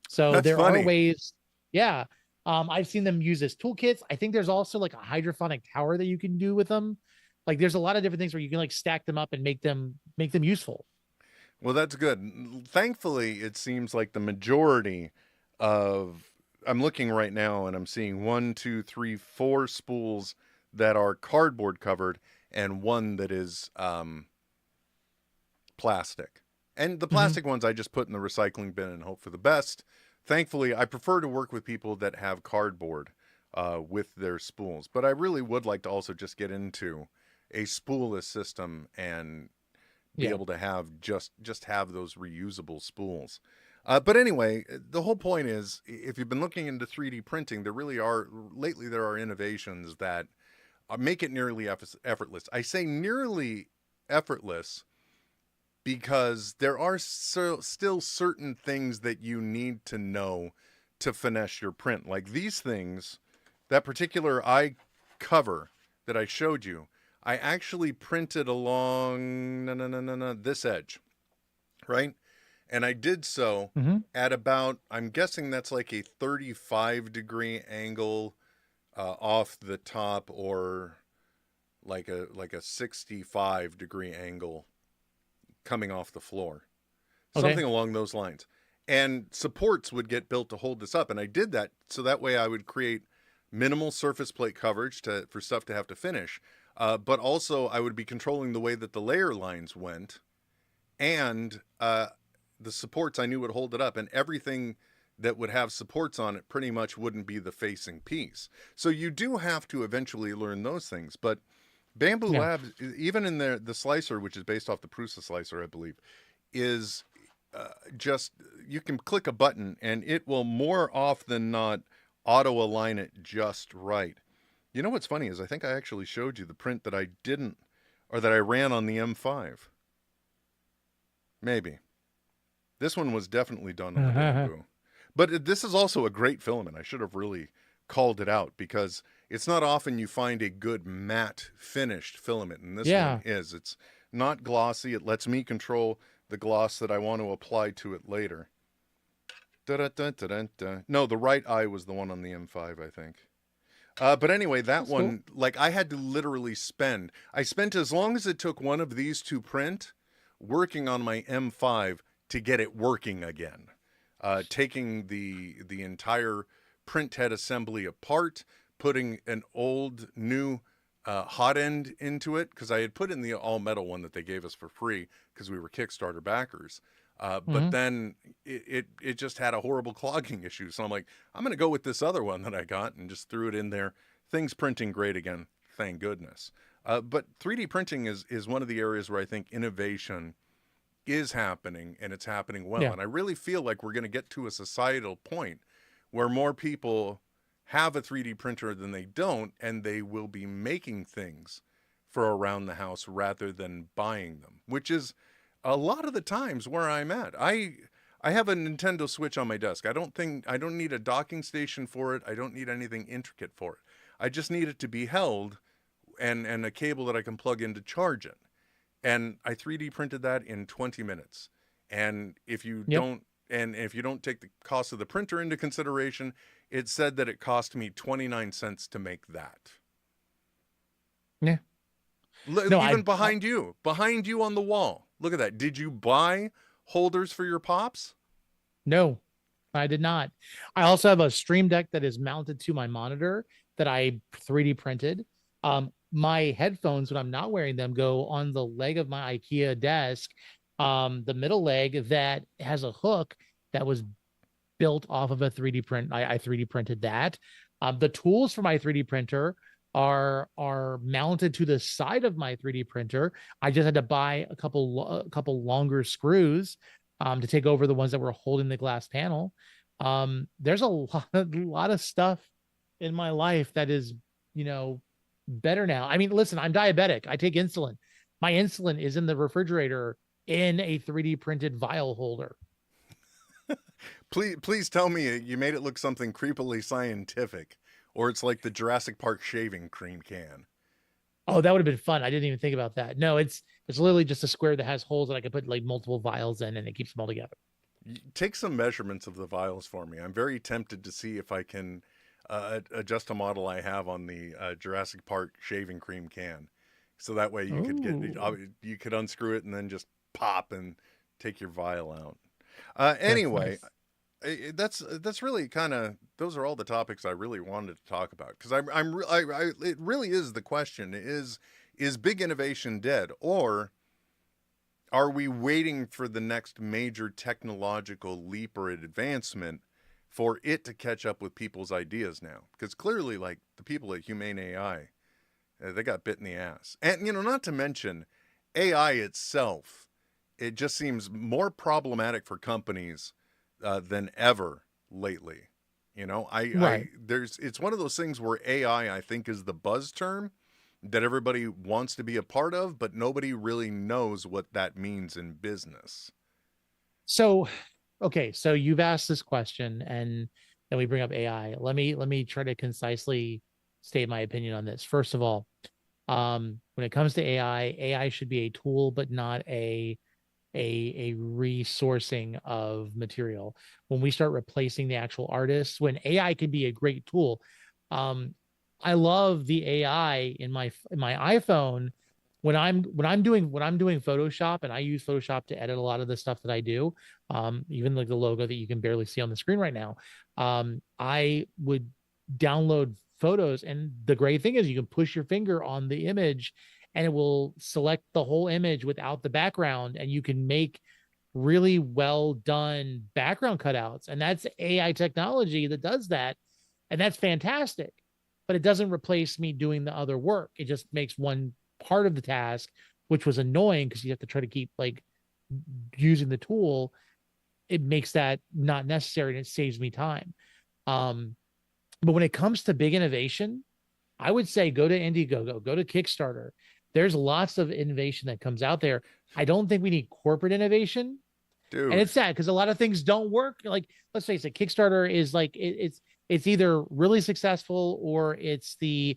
[SPEAKER 9] So
[SPEAKER 2] That's
[SPEAKER 9] there
[SPEAKER 2] funny.
[SPEAKER 9] are ways. Yeah. I've seen them use as toolkits. I think there's also like a hydrophonic tower that you can do with them. Like, there's a lot of different things where you can like stack them up and make them useful.
[SPEAKER 2] Well, that's good. Thankfully, it seems like the majority of, I'm looking right now and I'm seeing 1, 2, 3, 4 spools that are cardboard covered and one that is plastic. And the plastic ones I just put in the recycling bin and hope for the best. Thankfully, I prefer to work with people that have cardboard with their spools. But I really would like to also just get into a spoolless system and be able to have just have those reusable spools. But anyway, the whole point is, if you've been looking into 3D printing, there are innovations that make it nearly effortless. I say nearly effortless because there are still certain things that you need to know to finesse your print. Like these things, that particular eye cover that I showed you, I actually printed along this edge, right? And I did so at about, I'm guessing that's like a 35-degree angle off the top, or like a 65-degree angle coming off the floor. Something along those lines. And supports would get built to hold this up. And I did that so that way I would create minimal surface plate coverage for stuff to have to finish. But also I would be controlling the way that the layer lines went, and the supports I knew would hold it up, and everything that would have supports on it pretty much wouldn't be the facing piece. So you do have to eventually learn those things. But Bamboo Labs, even in the slicer, which is based off the Prusa slicer, I believe, is just, you can click a button and it will more often than not auto align it just right. You know what's funny is I think I actually showed you the print that I didn't, or that I ran on the M5. Maybe. This one was definitely done on the Bamboo. But this is also a great filament. I should have really called it out, because it's not often you find a good matte finished filament. And this one is. It's not glossy. It lets me control the gloss that I want to apply to it later. No, the right eye was the one on the M5, I think. But anyway, that's one, cool. Like, I had to literally I spent as long as it took one of these to print working on my M5 to get it working again. Taking the entire print head assembly apart, putting an old new hot end into it, because I had put in the all metal one that they gave us for free because we were Kickstarter backers. But then it just had a horrible clogging issue. So I'm like, I'm going to go with this other one that I got and just threw it in there. Things printing great again, thank goodness. But 3D printing is one of the areas where I think innovation is happening, and it's happening well.
[SPEAKER 9] Yeah.
[SPEAKER 2] And I really feel like we're going to get to a societal point where more people have a 3D printer than they don't, and they will be making things for around the house rather than buying them, which is a lot of the times where I'm at. I have a Nintendo Switch on my desk. I don't need a docking station for it. I don't need anything intricate for it. I just need it to be held and a cable that I can plug in to charge it. And I 3D printed that in 20 minutes. And if you don't take the cost of the printer into consideration, it said that it cost me 29 cents to make that.
[SPEAKER 9] Yeah.
[SPEAKER 2] Even behind you on the wall. Look at that. Did you buy holders for your pops?
[SPEAKER 9] No, I did not. I also have a Stream Deck that is mounted to my monitor that I 3D printed. My headphones, when I'm not wearing them, go on the leg of my IKEA desk, the middle leg that has a hook that was built off of a 3D print. I 3D printed that. The tools for my 3D printer are mounted to the side of my 3D printer. I just had to buy a couple longer screws to take over the ones that were holding the glass panel. There's a lot of stuff in my life that is, better now. I mean, listen, I'm diabetic. I take insulin. My insulin is in the refrigerator in a 3D printed vial holder.
[SPEAKER 2] Please tell me you made it look something creepily scientific, or it's like the Jurassic Park shaving cream can.
[SPEAKER 9] Oh, that would have been fun. I didn't even think about that. No, it's literally just a square that has holes that I can put like multiple vials in, and it keeps them all together.
[SPEAKER 2] Take some measurements of the vials for me. I'm very tempted to see if I can adjust a model I have on the Jurassic Park shaving cream can, so that way you could unscrew it and then just pop and take your vial out. Anyway,
[SPEAKER 9] nice.
[SPEAKER 2] that's really kind of, those are all the topics I really wanted to talk about, because it really is the question is big innovation dead, or are we waiting for the next major technological leap or advancement for it to catch up with people's ideas now? Because clearly, like, the people at Humane AI, they got bit in the ass. And, not to mention AI itself, it just seems more problematic for companies than ever lately. It's one of those things where AI, I think, is the buzz term that everybody wants to be a part of, but nobody really knows what that means in business.
[SPEAKER 9] So, okay, so you've asked this question, and then we bring up AI. Let me try to concisely state my opinion on this. First of all, when it comes to AI should be a tool, but not a resourcing of material. When we start replacing the actual artists, when AI could be a great tool, I love the AI in my iPhone when I'm doing Photoshop, and I use Photoshop to edit a lot of the stuff that I do, even like the logo that you can barely see on the screen right now. I would download photos, and the great thing is you can push your finger on the image and it will select the whole image without the background, and you can make really well done background cutouts. And that's AI technology that does that, and that's fantastic. But it doesn't replace me doing the other work. It just makes one part of the task, which was annoying because you have to try to keep like using the tool. It makes that not necessary, and it saves me time. But when it comes to big innovation, I would say go to Indiegogo, go to Kickstarter. There's lots of innovation that comes out there. I don't think we need corporate innovation.
[SPEAKER 2] Dude.
[SPEAKER 9] And it's sad because a lot of things don't work. Like, let's face it, Kickstarter is like it's either really successful or it's the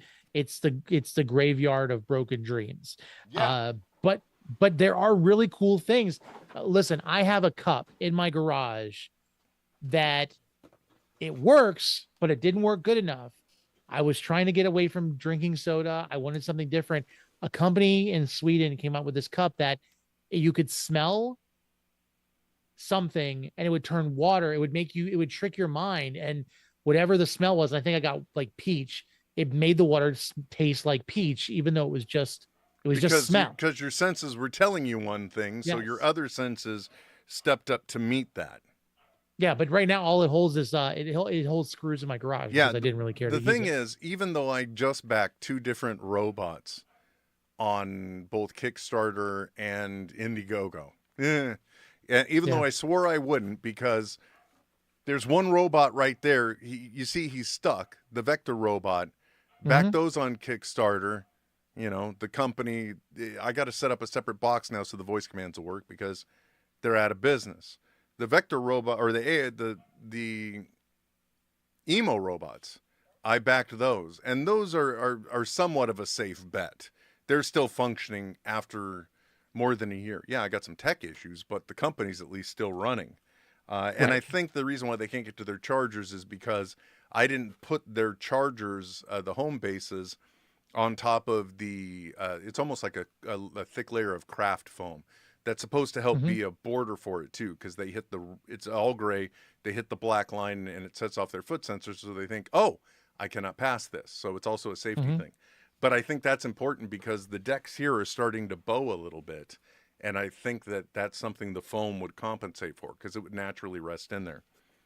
[SPEAKER 9] graveyard of broken dreams.
[SPEAKER 2] Yeah.
[SPEAKER 9] But there are really cool things. Listen, I have a cup in my garage that it works, but it didn't work good enough. I was trying to get away from drinking soda. I wanted something different. A company in Sweden came out with this cup that you could smell something and it would turn water. It would trick your mind. And whatever the smell was, I think I got like peach. It made the water taste like peach, even though it was just smell.
[SPEAKER 2] Because your senses were telling you one thing, so
[SPEAKER 9] Yes.
[SPEAKER 2] your other senses stepped up to meet that.
[SPEAKER 9] Yeah, but right now all it holds is it holds screws in my garage because I didn't really care.
[SPEAKER 2] The
[SPEAKER 9] to
[SPEAKER 2] thing
[SPEAKER 9] use it.
[SPEAKER 2] is, even though I just backed 2 different robots on both Kickstarter and Indiegogo, even though I swore I wouldn't, because there's one robot right there. You see, he's stuck. The Vector robot. Back those on Kickstarter. You know, the company. I got to set up a separate box now so the voice commands will work because they're out of business. The Vector robot or the emo robots, I backed those, and those are somewhat of a safe bet. They're still functioning after more than a year. Yeah, I got some tech issues, but the company's at least still running. And I think the reason why they can't get to their chargers is because I didn't put their chargers, the home bases, on top of the. It's almost like a thick layer of craft foam that's supposed to help be a border for it too, because they hit it's all gray. They hit the black line and it sets off their foot sensors, so they think, oh, I cannot pass this. So it's also a safety thing. But I think that's important because the decks here are starting to bow a little bit. And I think that's something the foam would compensate for because it would naturally rest in there.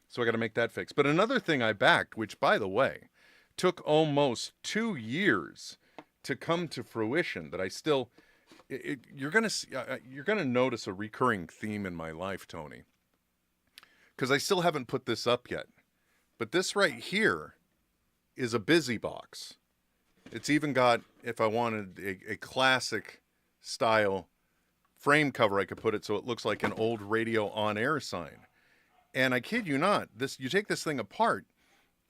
[SPEAKER 2] So I got to make that fix. But another thing I backed, which by the way, took almost 2 years to come to fruition, that I still, you're gonna notice a recurring theme in my life, Tony, because I still haven't put this up yet. But this right here is a busy box. It's even got, if I wanted a classic style frame cover, I could put it so it looks like an old radio on-air sign. And I kid you not, you take this thing apart,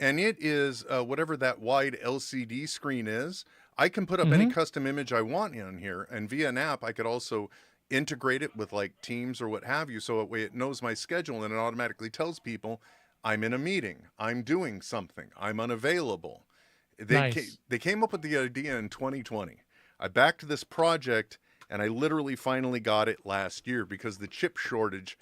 [SPEAKER 2] and it is whatever that wide LCD screen is. I can put up any custom image I want in here, and via an app, I could also integrate it with like Teams or what have you, so that way it knows my schedule and it automatically tells people I'm in a meeting, I'm doing something, I'm unavailable. They came up with the idea in 2020. I backed this project, and I literally finally got it last year because the chip shortage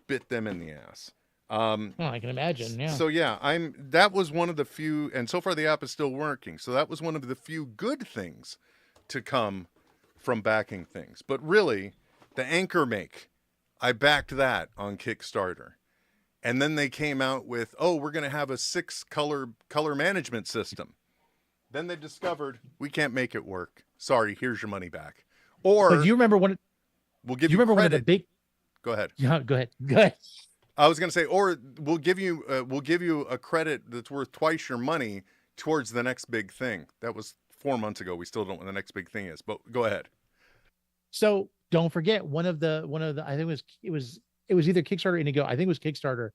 [SPEAKER 2] bit them in the ass.
[SPEAKER 9] I can imagine. Yeah.
[SPEAKER 2] So yeah, that was one of the few, and so far the app is still working. So that was one of the few good things to come from backing things. But really, the Anchor Make, I backed that on Kickstarter. And then they came out with, we're going to have a 6 color management system. Then they discovered we can't make it work. Sorry, here's your money back. Or
[SPEAKER 9] but you remember when
[SPEAKER 2] we'll give you credit.
[SPEAKER 9] One of the big.
[SPEAKER 2] Go ahead.
[SPEAKER 9] Yeah, go ahead.
[SPEAKER 2] I was going to say, or we'll give you a credit that's worth twice your money towards the next big thing. That was 4 months ago. We still don't know what the next big thing is, but go ahead.
[SPEAKER 9] So don't forget one of the I think it was either Kickstarter or Indiegogo. I think it was Kickstarter.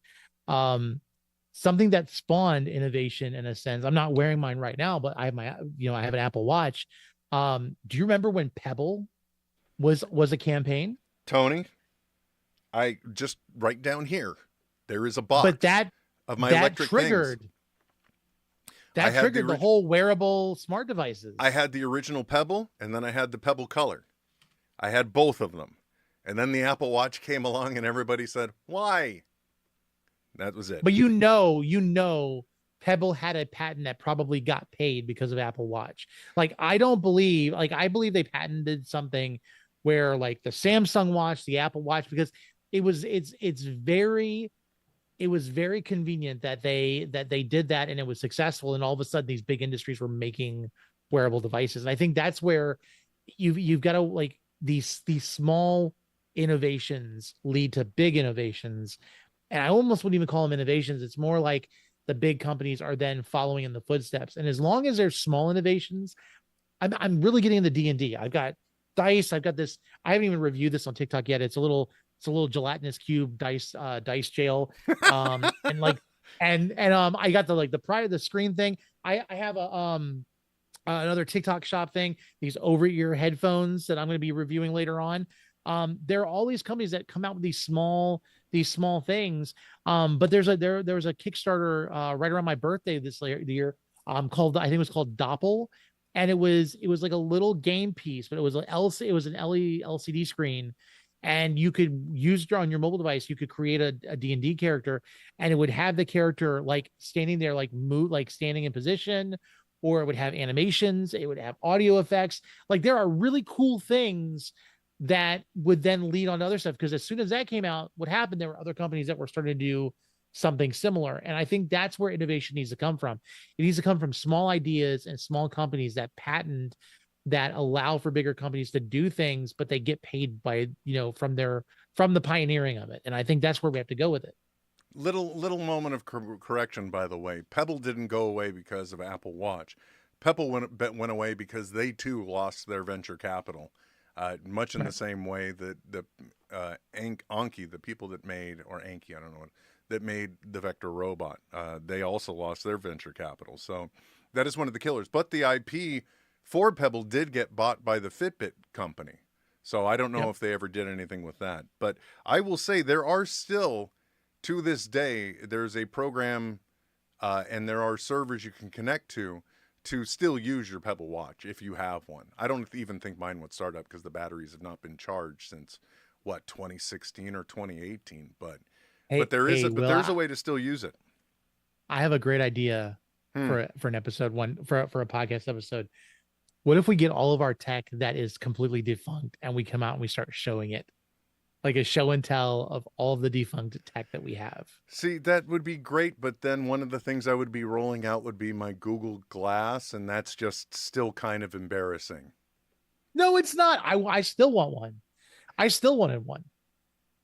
[SPEAKER 9] Something that spawned innovation in a sense. I'm not wearing mine right now, but I have I have an Apple Watch. Do you remember when Pebble was a campaign?
[SPEAKER 2] Tony, I just right down here, there is a box of my electric
[SPEAKER 9] triggered
[SPEAKER 2] things.
[SPEAKER 9] That triggered the whole wearable smart devices.
[SPEAKER 2] I had the original Pebble, and then I had the Pebble Color. I had both of them. And then the Apple Watch came along and everybody said, why? That was it.
[SPEAKER 9] But Pebble had a patent that probably got paid because of Apple Watch. I believe they patented something where like the Samsung Watch, the Apple Watch, because it was very convenient that they did that and it was successful. And all of a sudden these big industries were making wearable devices. And I think that's where you've got to these small innovations lead to big innovations. And I almost wouldn't even call them innovations. It's more like the big companies are then following in the footsteps. And as long as there's small innovations, I'm really getting into D&D. I've got dice. I've got this. I haven't even reviewed this on TikTok yet. It's a little gelatinous cube dice jail. And I got the screen thing. I have another TikTok shop thing, these over-ear headphones that I'm going to be reviewing later on. There are all these companies that come out with these small things. But there was a Kickstarter right around my birthday the year called, I think it was called Doppel. And it was like a little game piece, but it was an LCD screen. And you could use it on your mobile device. You could create a D&D character, and it would have the character standing there, standing in position, or it would have animations. It would have audio effects. There are really cool things that would then lead on to other stuff. Because as soon as that came out, what happened, there were other companies that were starting to do something similar. And I think that's where innovation needs to come from. It needs to come from small ideas and small companies that patent, that allow for bigger companies to do things, but they get paid by, from the pioneering of it. And I think that's where we have to go with it.
[SPEAKER 2] Little moment of correction, by the way. Pebble didn't go away because of Apple Watch. Pebble went away because they too lost their venture capital, much in the same way that the Anki, the people that made, or Anki, I don't know what, that made the Vector robot, they also lost their venture capital. So that is one of the killers. But the IP for Pebble did get bought by the Fitbit company. So I don't know if they ever did anything with that. But I will say there are still, to this day, there's a program and there are servers you can connect to still use your Pebble Watch if you have one. I don't even think mine would start up because the batteries have not been charged since, 2016 or 2018. But there's a way to still use it.
[SPEAKER 9] I have a great idea for an episode one, for a podcast episode. What if we get all of our tech that is completely defunct and we come out and we start showing it? Like a show and tell of all of the defunct tech that we have.
[SPEAKER 2] See, that would be great, but then one of the things I would be rolling out would be my Google Glass, and that's just still kind of embarrassing.
[SPEAKER 9] No, it's not. I still want one. I still wanted one.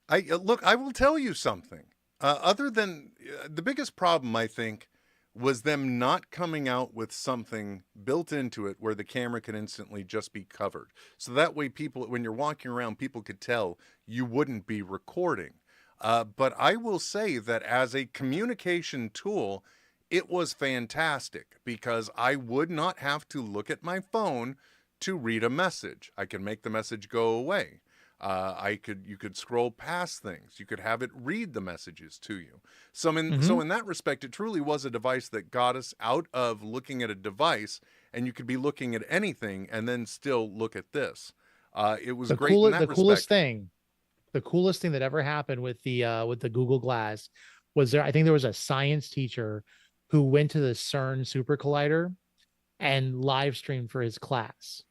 [SPEAKER 2] Look, I will tell you something. Other than the biggest problem, I think, was them not coming out with something built into it where the camera can instantly just be covered. So that way people, when you're walking around, people could tell you wouldn't be recording. But I will say that as a communication tool, it was fantastic because I would not have to look at my phone to read a message. I can make the message go away. You could scroll past things. You could have it read the messages to you. So in that respect, it truly was a device that got us out of looking at a device, and you could be looking at anything and then still look at this. It was great in that respect.
[SPEAKER 9] The coolest thing that ever happened with the Google Glass was I think there was a science teacher who went to the CERN Super Collider and live streamed for his class.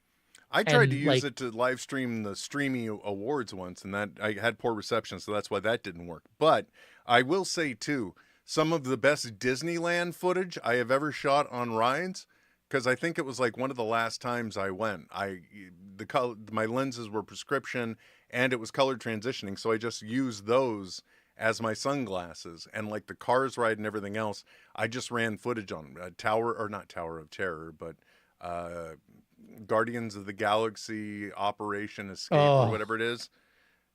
[SPEAKER 2] I tried to use it to live stream the Streamy Awards once, and that I had poor reception, so that's why that didn't work. But I will say, too, some of the best Disneyland footage I have ever shot on rides, because I think it was like one of the last times I went. My lenses were prescription, and it was color transitioning, so I just used those as my sunglasses. And like the Cars ride and everything else, I just ran footage on not Tower of Terror, but Guardians of the Galaxy Operation Escape or whatever it is,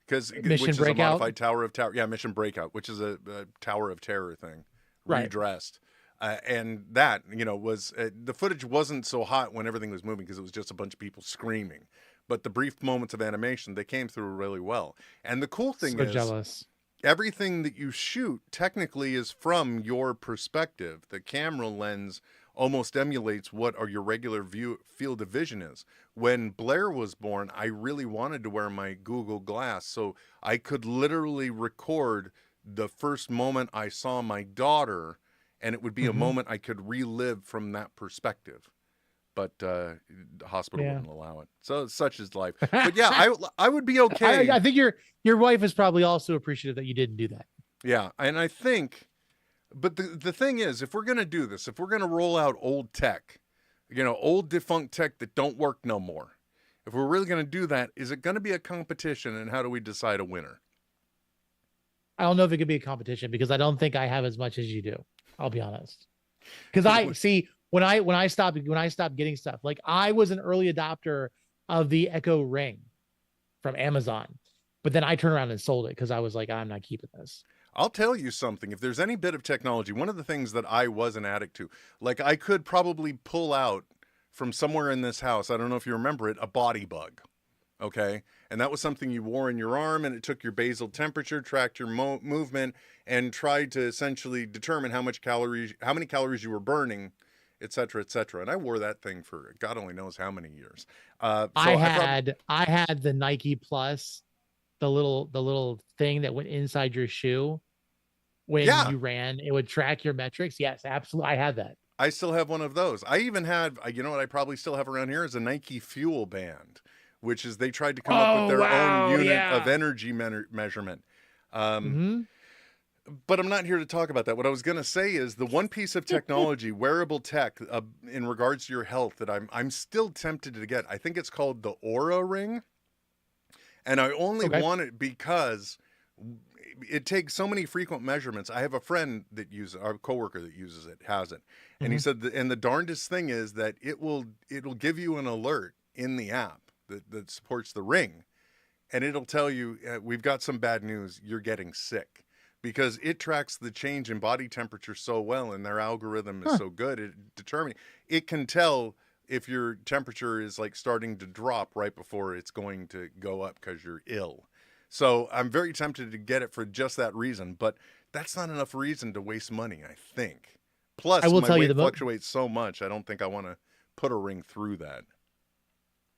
[SPEAKER 2] which is a modified Mission Breakout, which is a Tower of Terror thing, redressed. And that was the footage wasn't so hot when everything was moving because it was just a bunch of people screaming, but the brief moments of animation, they came through really well. And the cool thing is,
[SPEAKER 9] jealous.
[SPEAKER 2] Everything that you shoot technically is from your perspective. The camera lens almost emulates what your regular field of vision is. When Blair was born, I really wanted to wear my Google Glass so I could literally record the first moment I saw my daughter, and it would be a moment I could relive from that perspective. But the hospital wouldn't allow it. So such is life. But yeah, I would be okay.
[SPEAKER 9] I think your wife is probably also appreciative that you didn't do that.
[SPEAKER 2] Yeah, and I think... But the thing is, if we're going to do this, if we're going to roll out old tech, old defunct tech that don't work no more, if we're really going to do that, is it going to be a competition, and how do we decide a winner?
[SPEAKER 9] I don't know if it could be a competition because I don't think I have as much as you do. I'll be honest. Because I see when I stopped getting stuff, like I was an early adopter of the Echo Ring from Amazon, but then I turned around and sold it because I was like, I'm not keeping this.
[SPEAKER 2] I'll tell you something. If there's any bit of technology, one of the things that I was an addict to, like I could probably pull out from somewhere in this house, I don't know if you remember it, a body bug. Okay. And that was something you wore in your arm, and it took your basal temperature, tracked your movement, and tried to essentially determine how many calories you were burning, et cetera, et cetera. And I wore that thing for God only knows how many years.
[SPEAKER 9] I had the Nike Plus, the little thing that went inside your shoe. When you ran, it would track your metrics. Yes, absolutely. I had that.
[SPEAKER 2] I still have one of those. I even had, what I probably still have around here is a Nike Fuel Band, which is they tried to come up with their own unit
[SPEAKER 9] yeah.
[SPEAKER 2] of energy measurement.
[SPEAKER 9] Mhm.
[SPEAKER 2] But I'm not here to talk about that. What I was going to say is the one piece of technology, wearable tech, in regards to your health that I'm still tempted to get. I think it's called the Aura Ring, and I only want it because it takes so many frequent measurements. I have a friend that uses, our coworker that uses it, has it, and he said, and the darndest thing is that it'll give you an alert in the app that supports the Ring, and it'll tell you we've got some bad news. You're getting sick. Because it tracks the change in body temperature so well, and their algorithm is so good at determining. It can tell if your temperature is like starting to drop right before it's going to go up because you're ill. So I'm very tempted to get it for just that reason, but that's not enough reason to waste money, I think. Plus,
[SPEAKER 9] I will
[SPEAKER 2] my
[SPEAKER 9] tell you
[SPEAKER 2] weight fluctuates so much, I don't think I want to put a ring through that.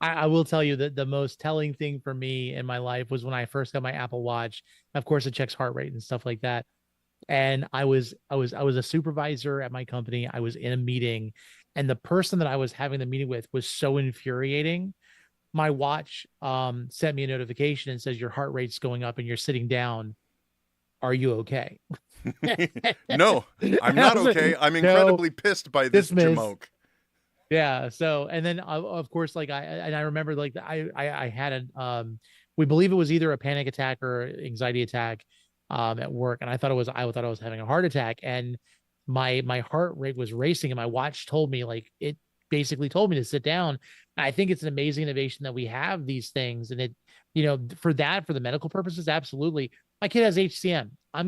[SPEAKER 9] I will tell you that the most telling thing for me in my life was when I first got my Apple Watch. Of course, it checks heart rate and stuff like that. And I was a supervisor at my company. I was in a meeting, and the person that I was having the meeting with was so infuriating. My watch sent me a notification and says your heart rate's going up and you're sitting down. Are you okay?
[SPEAKER 2] No, I'm not okay. I'm incredibly pissed by this jamoke.
[SPEAKER 9] Yeah. So, and then of course, like I remember like I had we believe it was either a panic attack or anxiety attack at work. And I thought I was having a heart attack, and my heart rate was racing, and my watch told me, like, it basically told me to sit down. And I think it's an amazing innovation that we have these things. And it, for the medical purposes, absolutely. My kid has HCM. I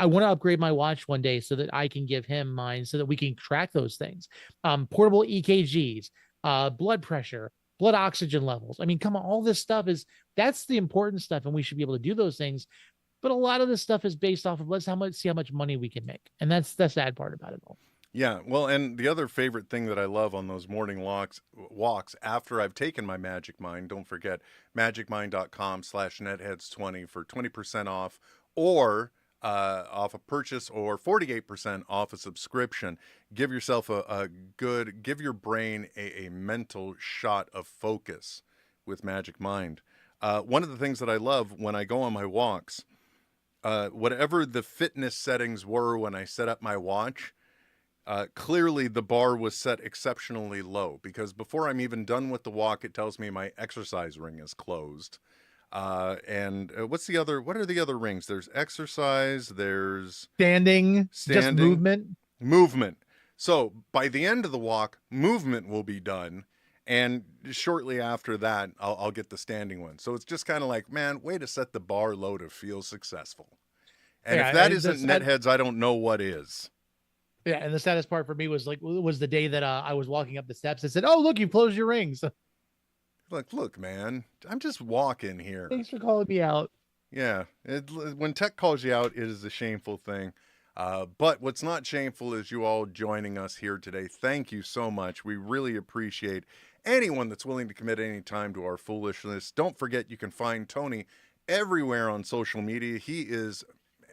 [SPEAKER 9] want to upgrade my watch one day so that I can give him mine so that we can track those things. Portable EKGs, blood pressure, blood oxygen levels. I mean, come on, all this stuff that's the important stuff, and we should be able to do those things. But a lot of this stuff is based off of see how much money we can make. And that's the sad part about it all.
[SPEAKER 2] Yeah, well, and the other favorite thing that I love on those morning walks after I've taken my Magic Mind, don't forget, magicmind.com/netheads20 for 20% off, or off a purchase, or 48% off a subscription. Give yourself give your brain a mental shot of focus with Magic Mind. One of the things that I love when I go on my walks, whatever the fitness settings were when I set up my watch, clearly the bar was set exceptionally low, because before I'm even done with the walk, it tells me my exercise ring is closed. And what are the other rings? There's exercise, there's
[SPEAKER 9] standing, just movement.
[SPEAKER 2] So by the end of the walk, movement will be done. And shortly after that, I'll get the standing one. So it's just kind of like, man, way to set the bar low to feel successful. And if that isn't NetHeads, I don't know what is.
[SPEAKER 9] Yeah. And the saddest part for me was the day that I was walking up the steps. I said, "Oh, look, you closed your rings."
[SPEAKER 2] Look, man, I'm just walking here.
[SPEAKER 9] Thanks for calling me out.
[SPEAKER 2] Yeah. When tech calls you out, it is a shameful thing. But what's not shameful is you all joining us here today. Thank you so much. We really appreciate anyone that's willing to commit any time to our foolishness. Don't forget, you can find Tony everywhere on social media. He is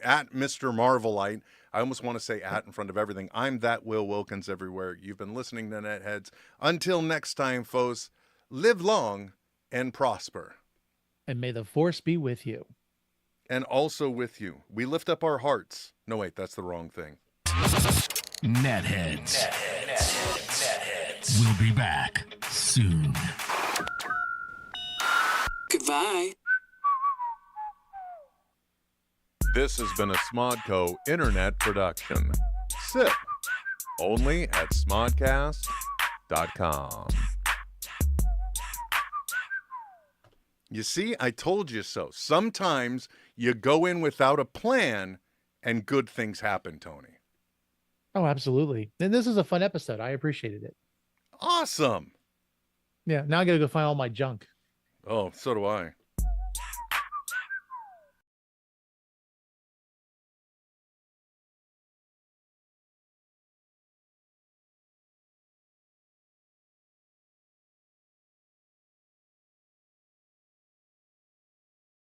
[SPEAKER 2] at Mr. Marvelite. I almost want to say at in front of everything. I'm that Will Wilkins everywhere. You've been listening to NetHeads. Until next time, folks, live long and prosper.
[SPEAKER 9] And may the force be with you.
[SPEAKER 2] And also with you. We lift up our hearts. No, wait, that's the wrong thing.
[SPEAKER 5] NetHeads. We'll be back soon.
[SPEAKER 1] Goodbye.
[SPEAKER 2] This has been a Smodco Internet production. SIP. Only at smodcast.com. You see, I told you so. Sometimes you go in without a plan and good things happen, Tony.
[SPEAKER 9] Oh, absolutely. And this is a fun episode. I appreciated it.
[SPEAKER 2] Awesome.
[SPEAKER 9] Yeah. Now I got to go find all my junk.
[SPEAKER 2] Oh, so do I.